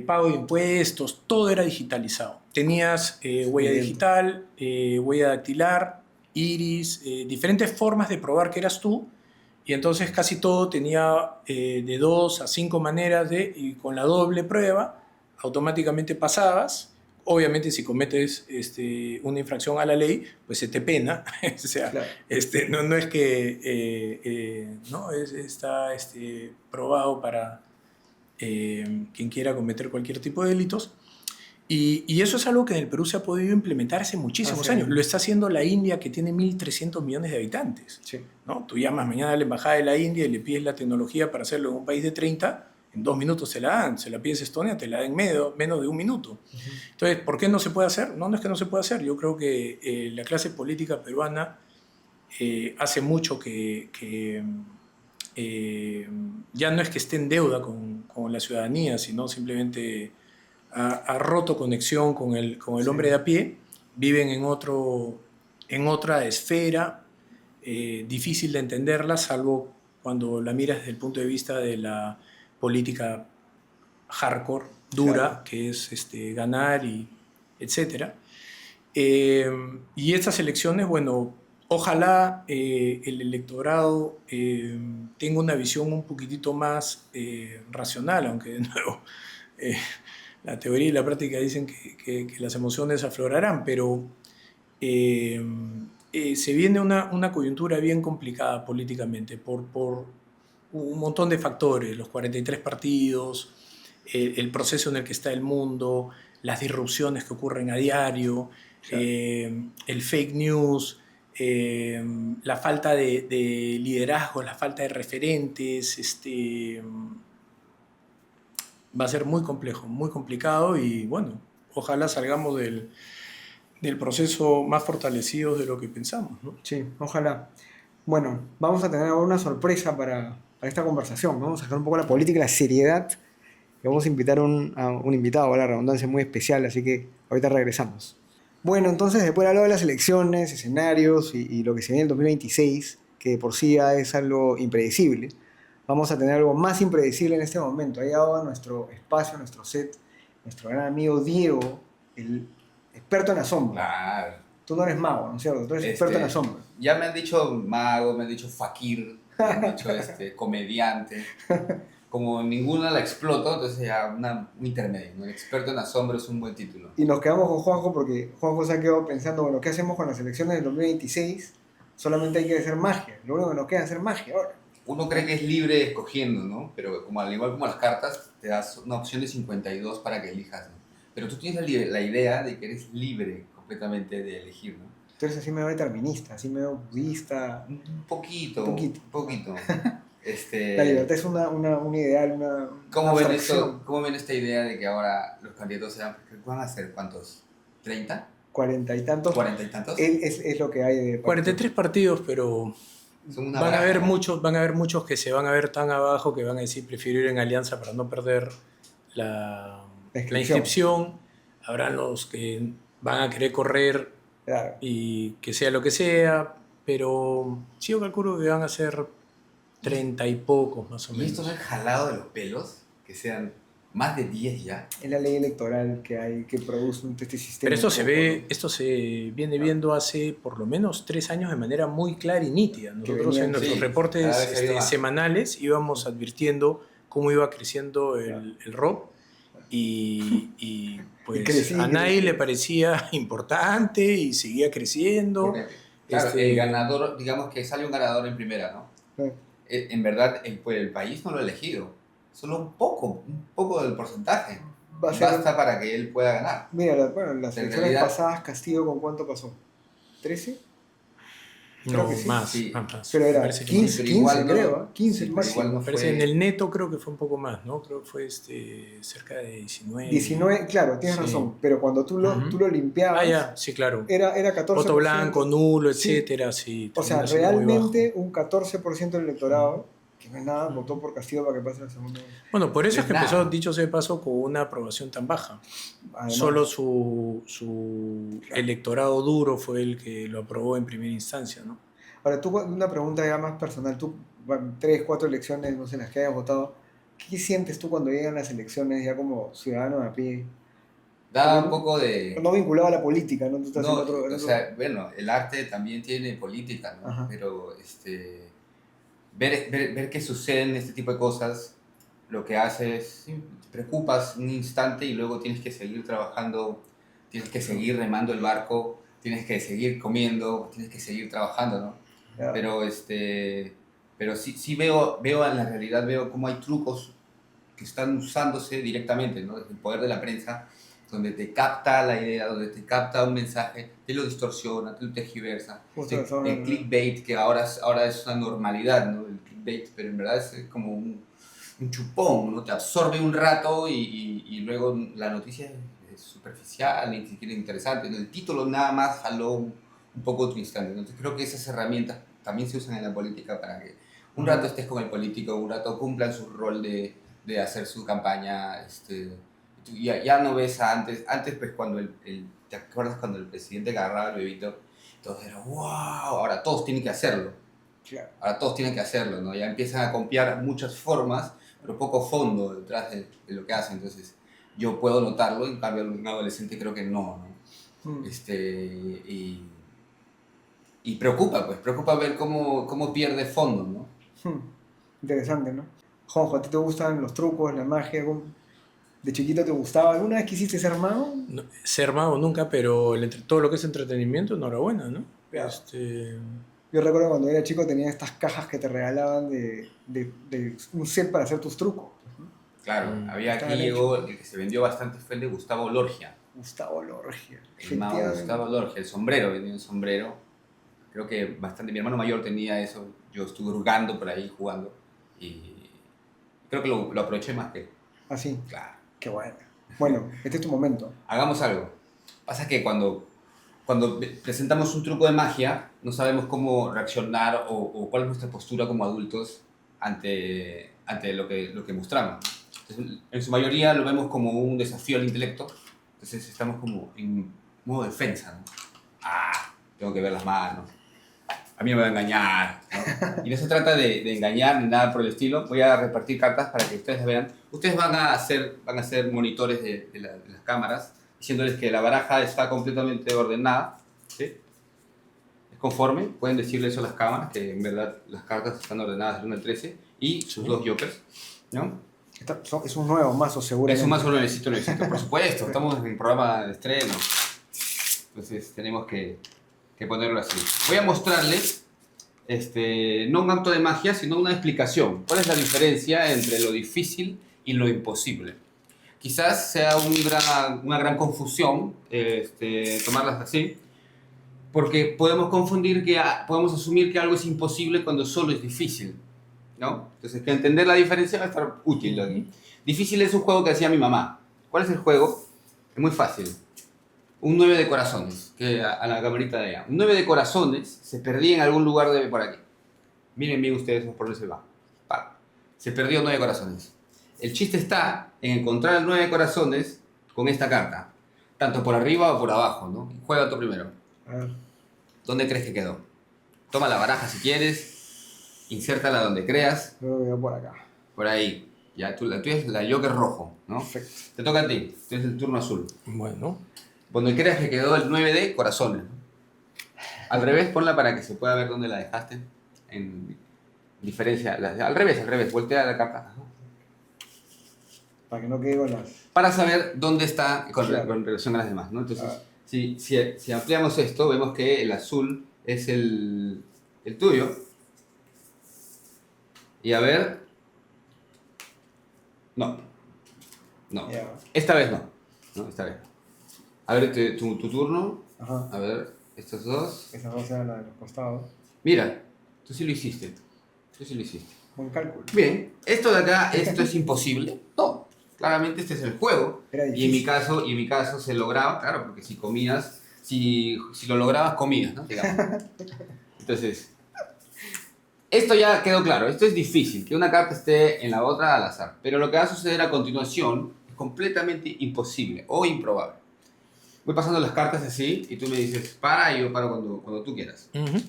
Speaker 2: pago de impuestos, todo era digitalizado. Tenías huella
Speaker 1: evidente.
Speaker 2: digital, huella dactilar, iris, diferentes formas de probar que eras tú. Y entonces casi todo tenía de 2 a 5 maneras y con la doble prueba automáticamente pasabas. Obviamente si cometes una infracción a la ley, pues se te pena. O sea,
Speaker 1: Claro.
Speaker 2: no es que no, está probado para quien quiera cometer cualquier tipo de delitos. Y eso es algo que en el Perú se ha podido implementar hace muchísimos
Speaker 1: Hace,
Speaker 2: años. Lo está haciendo la India, que tiene 1.300 millones de habitantes.
Speaker 1: sí.
Speaker 2: ¿No? Tú llamas mañana a la embajada de la India y le pides la tecnología para hacerlo en un país de 30, en 2 minutos te la dan. Se la pides a Estonia, te la dan en menos de un minuto.
Speaker 1: Ujú.
Speaker 2: Entonces, ¿por qué no se puede hacer? No, no es que no se pueda hacer. Yo creo que la clase política peruana hace mucho que ya no es que esté en deuda con la ciudadanía, sino simplemente ha roto conexión con el
Speaker 1: Sí.
Speaker 2: hombre de a pie, viven en otra esfera, difícil de entenderla, salvo cuando la miras desde el punto de vista de la política hardcore,
Speaker 1: Claro.
Speaker 2: dura, que es ganar y etcétera. Y estas elecciones, bueno, ojalá el electorado tenga una visión un poquitito más racional, aunque de nuevo eh, la teoría y la práctica dicen que las emociones aflorarán, pero eh, se viene una coyuntura bien complicada políticamente por un montón de factores, los 43 partidos, el proceso en el que está el mundo, las disrupciones que ocurren a diario,
Speaker 1: Claro.
Speaker 2: el fake news, la falta de liderazgo, la falta de referentes, va a ser muy complejo, muy complicado y bueno, ojalá salgamos del proceso más fortalecidos de lo que pensamos, ¿no?
Speaker 1: Sí, ojalá. Bueno, vamos a tener ahora una sorpresa para esta conversación. Vamos a sacar un poco la política y la seriedad. Y vamos a invitar a un invitado, a la redundancia, muy especial, así que ahorita regresamos. Bueno, entonces después de hablar de las elecciones, escenarios y lo que se viene en el 2026, que de por sí ya es algo impredecible, vamos a tener algo más impredecible en este momento. Ha llegado a nuestro espacio, a nuestro set, nuestro gran amigo Diego, el experto en asombro.
Speaker 3: Claro.
Speaker 1: Tú no eres mago, ¿no es cierto? Tú eres experto en asombro.
Speaker 3: Ya me han dicho mago, me han dicho fakir, me han dicho comediante. Como ninguna la exploto, entonces ya un intermedio, ¿no? El experto en asombro es un buen título.
Speaker 1: Y nos quedamos con Juanjo porque Juanjo se ha quedado pensando, bueno, ¿qué hacemos con las elecciones del 2026? Solamente hay que hacer magia. Lo único que nos queda es hacer magia ahora.
Speaker 3: Uno cree que es libre escogiendo, ¿no? Pero como, al igual como las cartas, te das una opción de 52 para que elijas, ¿no? Pero tú tienes la idea de que eres libre completamente de elegir, ¿no?
Speaker 1: Tú eres así medio determinista, así medio budista.
Speaker 3: Un poquito,
Speaker 1: Un poquito.
Speaker 3: un poquito.
Speaker 1: La libertad es un ideal, una abstracción.
Speaker 3: ¿Cómo ven esta idea de que ahora los candidatos van a ser cuántos? ¿30?
Speaker 1: 40 y tantos.
Speaker 3: ¿40 y tantos?
Speaker 1: Es lo que hay de
Speaker 2: 43 partidos, pero
Speaker 3: Son una
Speaker 2: van a
Speaker 3: baraja,
Speaker 2: haber
Speaker 3: ¿no?
Speaker 2: muchos que se van a ver tan abajo que van a decir prefiero ir en alianza para no perder la inscripción. Habrán los que van a querer correr
Speaker 1: Claro.
Speaker 2: y que sea lo que sea, pero sí yo calculo que van a ser 30 y pocos más o
Speaker 3: Y
Speaker 2: menos.
Speaker 3: esto no es jalado de los pelos, que sean más de 10 ya.
Speaker 1: Es la ley electoral que hay, que produce este sistema.
Speaker 2: Pero esto se viene viendo hace por lo menos 3 años de manera muy clara y nítida. Nosotros en nuestros
Speaker 3: sí,
Speaker 2: reportes
Speaker 3: cada vez ha ido más.
Speaker 2: semanales íbamos advirtiendo cómo iba creciendo el ROP y pues
Speaker 1: crecía,
Speaker 2: a nadie le parecía importante y seguía creciendo.
Speaker 3: Porque, claro, el ganador, digamos que sale un ganador en primera, ¿no?
Speaker 1: Sí.
Speaker 3: En verdad, el país no lo ha elegido. Solo un poco del porcentaje.
Speaker 1: Va a ser-
Speaker 3: Basta para que él pueda ganar.
Speaker 1: Mira, las
Speaker 3: En
Speaker 1: elecciones
Speaker 3: realidad-
Speaker 1: pasadas, Castillo, ¿con cuánto pasó? ¿13?
Speaker 2: No,
Speaker 1: creo que sí.
Speaker 2: más,
Speaker 3: Sí.
Speaker 2: más.
Speaker 1: Pero
Speaker 2: Me
Speaker 1: era
Speaker 2: parece que
Speaker 1: 15,
Speaker 2: más.
Speaker 3: pero
Speaker 1: 15
Speaker 3: igual no-
Speaker 1: creo, ¿eh? 15
Speaker 3: sí,
Speaker 1: el
Speaker 3: pero
Speaker 1: máximo.
Speaker 3: igual no
Speaker 2: Me parece
Speaker 3: fue-
Speaker 2: en el neto creo que fue un poco más, ¿no? Creo que fue cerca de 19.
Speaker 1: 19, claro, tienes
Speaker 2: Sí.
Speaker 1: razón, pero cuando tú lo limpiabas,
Speaker 2: Ya, sí, claro.
Speaker 1: era 14%.
Speaker 2: Voto blanco, nulo,
Speaker 1: Sí.
Speaker 2: etcétera, sí.
Speaker 1: O sea,
Speaker 2: termina siendo muy
Speaker 1: realmente
Speaker 2: bajo.
Speaker 1: un 14% del electorado, que no es nada, votó por Castillo para que pase la segunda vez.
Speaker 2: Bueno, por eso es que
Speaker 3: Nada.
Speaker 2: empezó, dicho sea de paso, con una aprobación tan baja.
Speaker 1: Además,
Speaker 2: Solo su electorado duro fue el que lo aprobó en primera instancia, ¿no?
Speaker 1: Ahora, tú, una pregunta ya más personal. Tú, 3, 4 elecciones, no sé, las que hayas votado, ¿qué sientes tú cuando llegan las elecciones ya como ciudadano a pie?
Speaker 3: Da un poco de...
Speaker 1: No vinculado a la política, ¿no? Tú estás
Speaker 3: No,
Speaker 1: en otro... en
Speaker 3: o
Speaker 1: otro-
Speaker 3: sea, bueno, el arte también tiene política, ¿no?
Speaker 1: Ajá.
Speaker 3: Pero ver qué suceden este tipo de cosas, lo que hace es, sí, te preocupas un instante y luego tienes que seguir trabajando, tienes que seguir remando el barco, tienes que seguir comiendo, tienes que seguir trabajando, ¿no?
Speaker 1: Ya.
Speaker 3: Pero sí veo en la realidad, veo cómo hay trucos que están usándose directamente, ¿no? Desde el poder de la prensa, donde te capta la idea, donde te capta un mensaje, te lo distorsiona, te lo tergiversa.
Speaker 1: Justo eso,
Speaker 3: El
Speaker 1: ¿no?
Speaker 3: clickbait, que ahora es una normalidad, ¿no? El clickbait, pero en verdad es como un chupón, ¿no? Te absorbe un rato y luego la noticia es superficial, ni siquiera interesante, ¿no? El título nada más jaló un poco tu instante. Entonces creo que esas herramientas también se usan en la política para que un rato estés con el político, un rato cumplan su rol de hacer su campaña. Tú ya no ves antes pues cuando ¿te acuerdas cuando el presidente agarraba el bebito? Todo era wow, ahora todos tienen que hacerlo.
Speaker 1: Claro.
Speaker 3: Ahora todos tienen que hacerlo, ¿no? Ya empiezan a copiar muchas formas, pero poco fondo detrás de lo que hacen. Entonces, yo puedo notarlo, en cambio, un adolescente creo que no, ¿no?
Speaker 1: Mm.
Speaker 3: Y preocupa ver cómo pierde fondo, ¿no?
Speaker 1: Interesante, ¿no? Juanjo, ¿a ti te gustan los trucos, la magia? ¿De chiquito te gustaba? ¿Alguna vez quisiste ser mago?
Speaker 2: No, ser mago nunca, pero todo lo que es entretenimiento, enhorabuena, ¿no?
Speaker 1: Claro.
Speaker 2: Este,
Speaker 1: Yo recuerdo cuando era chico tenía estas cajas que te regalaban de un set para hacer tus trucos.
Speaker 3: Claro, había
Speaker 1: Estaba
Speaker 3: aquí
Speaker 1: bien
Speaker 3: llegó, el que se vendió bastante fue el de Gustavo Lorgia.
Speaker 1: Gustavo Lorgia.
Speaker 3: El mago Gustavo Lorgia, el sombrero, vendió un sombrero. Creo que bastante, mi hermano mayor tenía eso, yo estuve hurgando por ahí jugando y creo que lo aproveché más que,
Speaker 1: Así.
Speaker 3: claro.
Speaker 1: Qué bueno. Bueno, este es tu momento.
Speaker 3: Hagamos algo. Pasa que cuando presentamos un truco de magia, no sabemos cómo reaccionar o cuál es nuestra postura como adultos ante lo que mostramos. Entonces, en su mayoría lo vemos como un desafío al intelecto, entonces estamos como en modo defensa, ¿no? Tengo que ver las manos, a mí me va a engañar, ¿no? Y no se trata de engañar ni nada por el estilo. Voy a repartir cartas para que ustedes las vean. Ustedes van a ser monitores de las cámaras, diciéndoles que la baraja está completamente ordenada, ¿sí? Es conforme, pueden decirle eso a las cámaras, que en verdad las cartas están ordenadas del 1 al 13, y sus dos jokers, ¿no?
Speaker 1: Es un nuevo mazo, seguro.
Speaker 3: Es un mazo nuevecito, por supuesto, estamos en un programa de estreno, entonces tenemos que ponerlo así. Voy a mostrarles, no un acto de magia, sino una explicación. ¿Cuál es la diferencia entre lo difícil y lo imposible? Quizás sea una gran confusión tomarlas así, porque podemos asumir que algo es imposible cuando solo es difícil. ¿no? Entonces, que entender la diferencia va a estar útil aquí. Difícil es un juego que hacía mi mamá. ¿Cuál es el juego? Es muy fácil. Un 9 de corazones, que a la camarita de allá. Un 9 de corazones se perdía en algún lugar de por aquí. Miren bien ustedes por dónde se va. Pa. Se perdió 9 corazones. El chiste está en encontrar el 9 corazones con esta carta. Tanto por arriba o por abajo, ¿no? Juega tú primero.
Speaker 1: A ver.
Speaker 3: ¿Dónde crees que quedó? Toma la baraja si quieres. Insértala donde creas.
Speaker 1: Luego veo por acá.
Speaker 3: Por ahí. Ya, la tuya es la Joker rojo, ¿no?
Speaker 1: Perfecto.
Speaker 3: Te toca a ti. Tienes el turno azul.
Speaker 2: Bueno.
Speaker 3: Donde creas que quedó el 9 de corazones. Al revés, ponla para que se pueda ver dónde la dejaste. En diferencia. Al revés. Voltea la carta. Ajá.
Speaker 1: Para que no quede con las...
Speaker 3: Para saber dónde está con
Speaker 1: Claro.
Speaker 3: relación a las demás, ¿no? Entonces,
Speaker 1: Ah.
Speaker 3: si ampliamos esto, vemos que el azul es el tuyo. Y a ver... No.
Speaker 1: Ya.
Speaker 3: Esta vez no. Esta vez. A ver, tu turno.
Speaker 1: Ajá.
Speaker 3: A ver, estos dos.
Speaker 1: Esas dos eran las de los costados.
Speaker 3: Mira, tú sí lo hiciste.
Speaker 1: Buen cálculo.
Speaker 3: Bien, esto de acá, esto es imposible. No, claramente este es el juego.
Speaker 1: Era
Speaker 3: Y
Speaker 1: difícil.
Speaker 3: en mi caso se lograba, claro, porque si comías, si lo lograbas, comías, ¿no? Digamos. Entonces, esto ya quedó claro. Esto es difícil, que una carta esté en la otra al azar. Pero lo que va a suceder a continuación es completamente imposible o improbable. Voy pasando las cartas así y tú me dices, para, y yo paro cuando tú quieras.
Speaker 2: Ujú.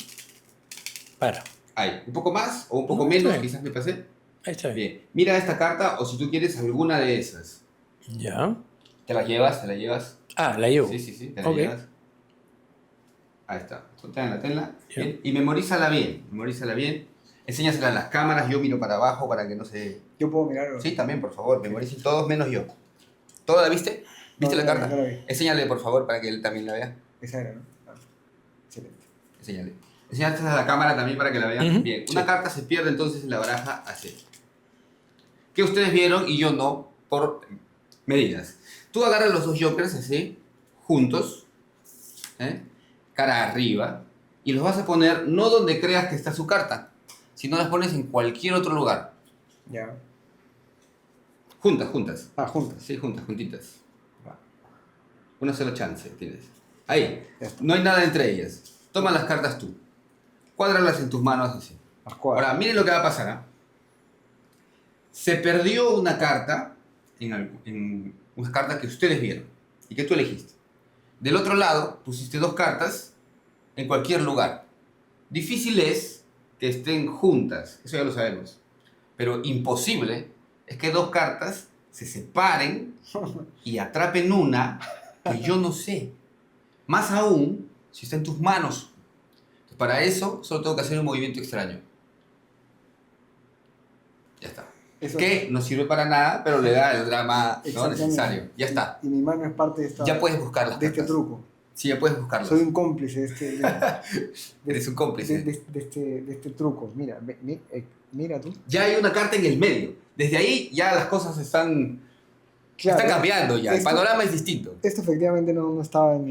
Speaker 2: Para.
Speaker 3: Hay un poco más o un poco
Speaker 2: No,
Speaker 3: menos,
Speaker 2: está bien.
Speaker 3: quizás me pasé.
Speaker 2: Ahí está bien.
Speaker 3: Bien, mira esta carta o si tú quieres alguna de esas.
Speaker 2: Ya.
Speaker 3: ¿Te la llevas?
Speaker 2: Ah, la llevo.
Speaker 3: Sí, te la
Speaker 2: Ok.
Speaker 3: llevas. Ahí está. Tenla.
Speaker 2: Ya.
Speaker 3: Bien. Y memorízala bien. Enséñasela a las cámaras, yo miro para abajo para que no se...
Speaker 1: Yo puedo mirarlo.
Speaker 3: Sí, también, por favor, memoricen todos menos yo. ¿Toda la viste? ¿Viste
Speaker 1: No,
Speaker 3: la
Speaker 1: no,
Speaker 3: carta?
Speaker 1: no la vi.
Speaker 3: Enséñale, por favor, para que él también la vea.
Speaker 1: Esa era, ¿no? Ah, excelente.
Speaker 3: Enséñale. Enséñate a la cámara también para que la vean.
Speaker 2: Ujú,
Speaker 3: Bien,
Speaker 2: sí.
Speaker 3: una carta se pierde entonces en la baraja así. Que ustedes vieron y yo no, por medidas. Tú agarras los dos jokers así, juntos, ¿eh? Cara arriba, y los vas a poner no donde creas que está su carta, sino las pones en cualquier otro lugar.
Speaker 1: Ya.
Speaker 3: Juntas.
Speaker 1: Ah, juntas.
Speaker 3: Sí, juntitas.
Speaker 1: Va.
Speaker 3: Una sola chance tienes. Ahí.
Speaker 1: Ya está.
Speaker 3: No hay nada entre ellas. Toma las cartas tú. Cuádralas en tus manos así.
Speaker 1: Las cuadras.
Speaker 3: Ahora, miren lo que va a pasar. ¿Ah? Se perdió una carta en unas cartas que ustedes vieron y que tú elegiste. Del otro lado, pusiste dos cartas en cualquier lugar. Difícil es que estén juntas, eso ya lo sabemos. Pero imposible es que dos cartas se separen y atrapen una que yo no sé. Más aún, si está en tus manos. Para eso, solo tengo que hacer un movimiento extraño. Ya está.
Speaker 1: Eso
Speaker 3: Que no sirve para nada, pero le da el drama ¿no?
Speaker 1: Exactamente.
Speaker 3: necesario. Ya está.
Speaker 1: Y mi mano es parte de esta...
Speaker 3: Ya puedes buscar las
Speaker 1: de este
Speaker 3: cartas.
Speaker 1: truco.
Speaker 3: Sí, ya puedes buscarlas.
Speaker 1: Soy un cómplice de este...
Speaker 3: Eres un cómplice.
Speaker 1: De este truco. Mira, mira tú.
Speaker 3: Ya hay una carta en el medio. Desde ahí ya las cosas están cambiando ya. El
Speaker 1: Esto-
Speaker 3: panorama es distinto.
Speaker 1: Esto efectivamente no estaba en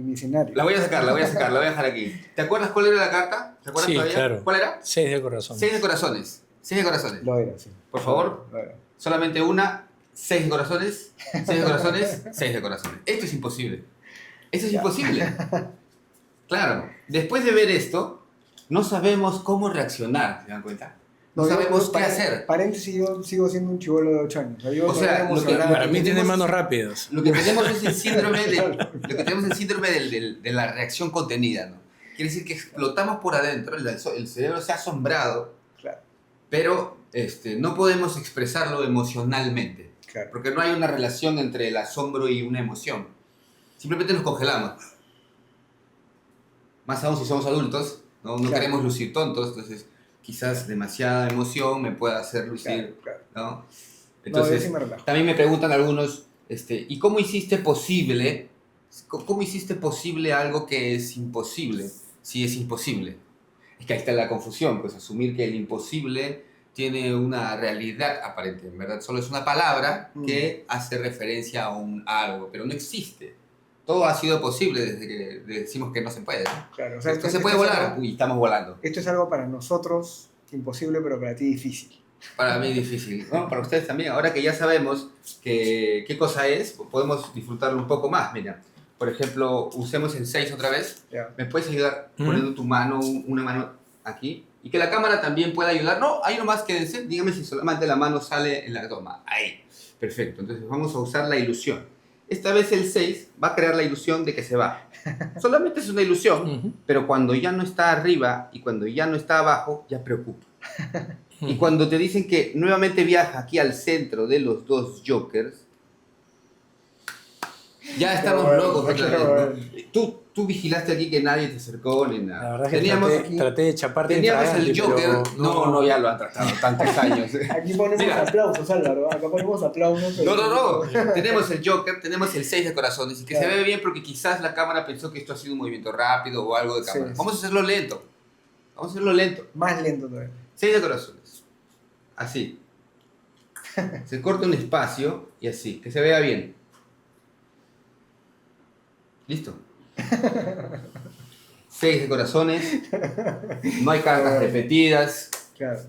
Speaker 1: mi escenario.
Speaker 3: La voy a sacar, la voy a dejar aquí. ¿Te acuerdas cuál era la carta? ¿Te acuerdas
Speaker 2: Sí,
Speaker 3: todavía?
Speaker 2: claro.
Speaker 3: ¿Cuál era?
Speaker 2: 6 de corazón.
Speaker 3: 6 de corazones. 6 de corazones.
Speaker 1: Lo era, sí.
Speaker 3: Por favor.
Speaker 1: Lo era.
Speaker 3: Solamente una, 6 de corazones, 6 de corazones, 6 de corazones. Esto es imposible. Esto es
Speaker 1: Ya.
Speaker 3: imposible. Claro, después de ver esto, no sabemos cómo reaccionar, ¿se dan cuenta? No sabemos qué hacer.
Speaker 1: Paréntesis, yo sigo siendo un chivolo de 8 años. Yo
Speaker 3: O sea,
Speaker 1: todavía
Speaker 3: lo que-
Speaker 1: emocionado.
Speaker 2: Para mí tiene
Speaker 3: tenemos-
Speaker 2: manos rápidas.
Speaker 3: Lo que tenemos es el síndrome de la reacción contenida, ¿no? Quiere decir que explotamos por adentro, el cerebro se ha asombrado,
Speaker 1: Claro,
Speaker 3: pero no podemos expresarlo emocionalmente.
Speaker 1: claro.
Speaker 3: Porque no hay una relación entre el asombro y una emoción. Simplemente nos congelamos. Más aún si somos adultos, no
Speaker 1: Claro.
Speaker 3: queremos lucir tontos, entonces quizás demasiada emoción me pueda hacer lucir,
Speaker 1: Claro.
Speaker 3: ¿no?
Speaker 1: No,
Speaker 3: Entonces,
Speaker 1: yo sí me relajo.
Speaker 3: también me preguntan algunos, ¿y cómo hiciste posible algo que es imposible? Si es imposible. Es que ahí está la confusión, pues asumir que el imposible tiene una realidad aparente, en verdad solo es una palabra que hace referencia a algo, pero no existe. Todo ha sido posible desde que decimos que no se puede, ¿no?
Speaker 1: Claro, o sea,
Speaker 3: Esto se puede
Speaker 1: es
Speaker 3: volar,
Speaker 1: algo-
Speaker 3: uy, estamos volando.
Speaker 1: Esto es algo para nosotros imposible, pero para ti difícil.
Speaker 3: Para mí difícil, ¿no? Para ustedes también. Ahora que ya sabemos qué cosa es, podemos disfrutarlo un poco más. Mira, por ejemplo, usemos el 6 otra vez.
Speaker 1: Ya.
Speaker 3: ¿Me puedes ayudar poniendo tu mano, una mano aquí? Y que la cámara también pueda ayudar. No, ahí nomás quédense. Dígame si solamente la mano sale en la toma. Ahí. Perfecto. Entonces vamos a usar la ilusión. Esta vez el 6 va a crear la ilusión de que se va. Solamente es una ilusión, pero cuando ya no está arriba y cuando ya no está abajo, ya preocupa. Y cuando te dicen que nuevamente viaja aquí al centro de los dos jokers, ya estamos locos otra vez, ¿no? Tú vigilaste aquí que nadie te acercó ni nada.
Speaker 2: La verdad es que traté de chaparte
Speaker 3: teníamos
Speaker 2: infragante,
Speaker 3: el Joker.
Speaker 2: pero
Speaker 3: No, ya lo han tratado tantos años.
Speaker 1: Aquí ponemos
Speaker 3: Mira.
Speaker 1: aplausos, Álvaro. Acá ponemos aplausos. pero-
Speaker 3: No. Tenemos el Joker, tenemos el 6 de corazones y que se ve bien porque quizás la cámara pensó que esto ha sido un movimiento rápido o algo de cámara.
Speaker 1: Sí.
Speaker 3: Vamos a hacerlo lento. Vamos a hacerlo lento.
Speaker 1: Más lento todavía.
Speaker 3: 6 de corazones. Así. Se corta un espacio y así, que se vea bien. Listo. 6 de corazones. No hay cartas repetidas.
Speaker 1: Claro.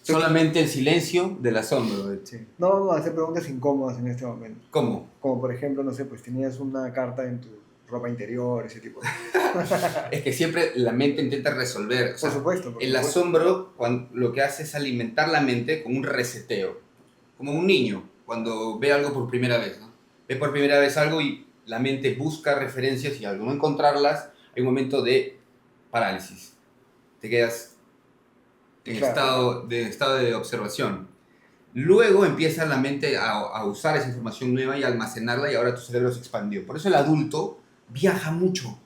Speaker 3: Solamente el silencio del asombro.
Speaker 1: Sí. No vamos a hacer preguntas incómodas en este momento.
Speaker 3: ¿Cómo?
Speaker 1: Como por ejemplo, no sé, pues tenías una carta en tu ropa interior, ese tipo de
Speaker 3: Es que siempre la mente intenta resolver. O sea,
Speaker 1: Por supuesto.
Speaker 3: el asombro lo que hace es alimentar la mente con un reseteo. Como un niño cuando ve algo por primera vez, ¿no? Ve por primera vez algo y la mente busca referencias y al no encontrarlas hay un momento de parálisis. Te quedas en
Speaker 1: Claro.
Speaker 3: estado de observación. Luego empieza la mente a usar esa información nueva y a almacenarla y ahora tu cerebro se expandió. Por eso el adulto viaja mucho,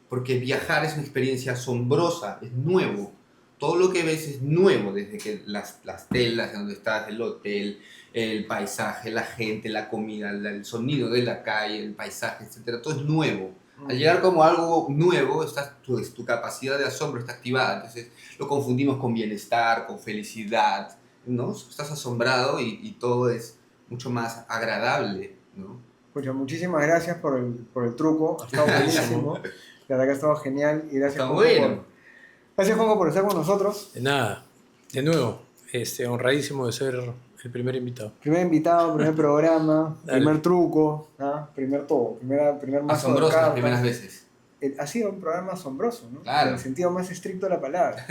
Speaker 3: porque viajar es una experiencia asombrosa, es nuevo. Todo lo que ves es nuevo, desde que las telas en donde estás, el hotel, el paisaje, la gente, la comida, el sonido de la calle, el paisaje, etc. Todo es nuevo. Al llegar como algo nuevo, tu capacidad de asombro está activada. Entonces lo confundimos con bienestar, con felicidad, ¿no? Estás asombrado y todo es mucho más agradable, ¿no?
Speaker 1: Pues muchísimas gracias por el truco. Ha estado buenísimo. La verdad que ha estado genial. Y gracias,
Speaker 3: Está
Speaker 1: Juanjo,
Speaker 3: bueno.
Speaker 1: Gracias, Juanjo, por estar con nosotros.
Speaker 2: De nada. De nuevo, honradísimo de ser el primer invitado.
Speaker 1: Primer invitado, primer programa,
Speaker 2: Dale.
Speaker 1: primer truco, ¿ah? Primer todo, primer mazo de
Speaker 3: Asombroso las
Speaker 1: cartas.
Speaker 3: primeras veces.
Speaker 1: Ha sido un programa asombroso, ¿no?
Speaker 3: Claro.
Speaker 1: En el sentido más estricto de la palabra.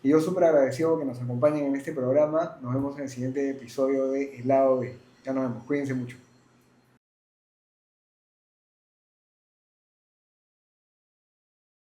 Speaker 1: Y yo súper agradecido que nos acompañen en este programa. Nos vemos en el siguiente episodio de El Lado B. Ya nos vemos. Cuídense mucho.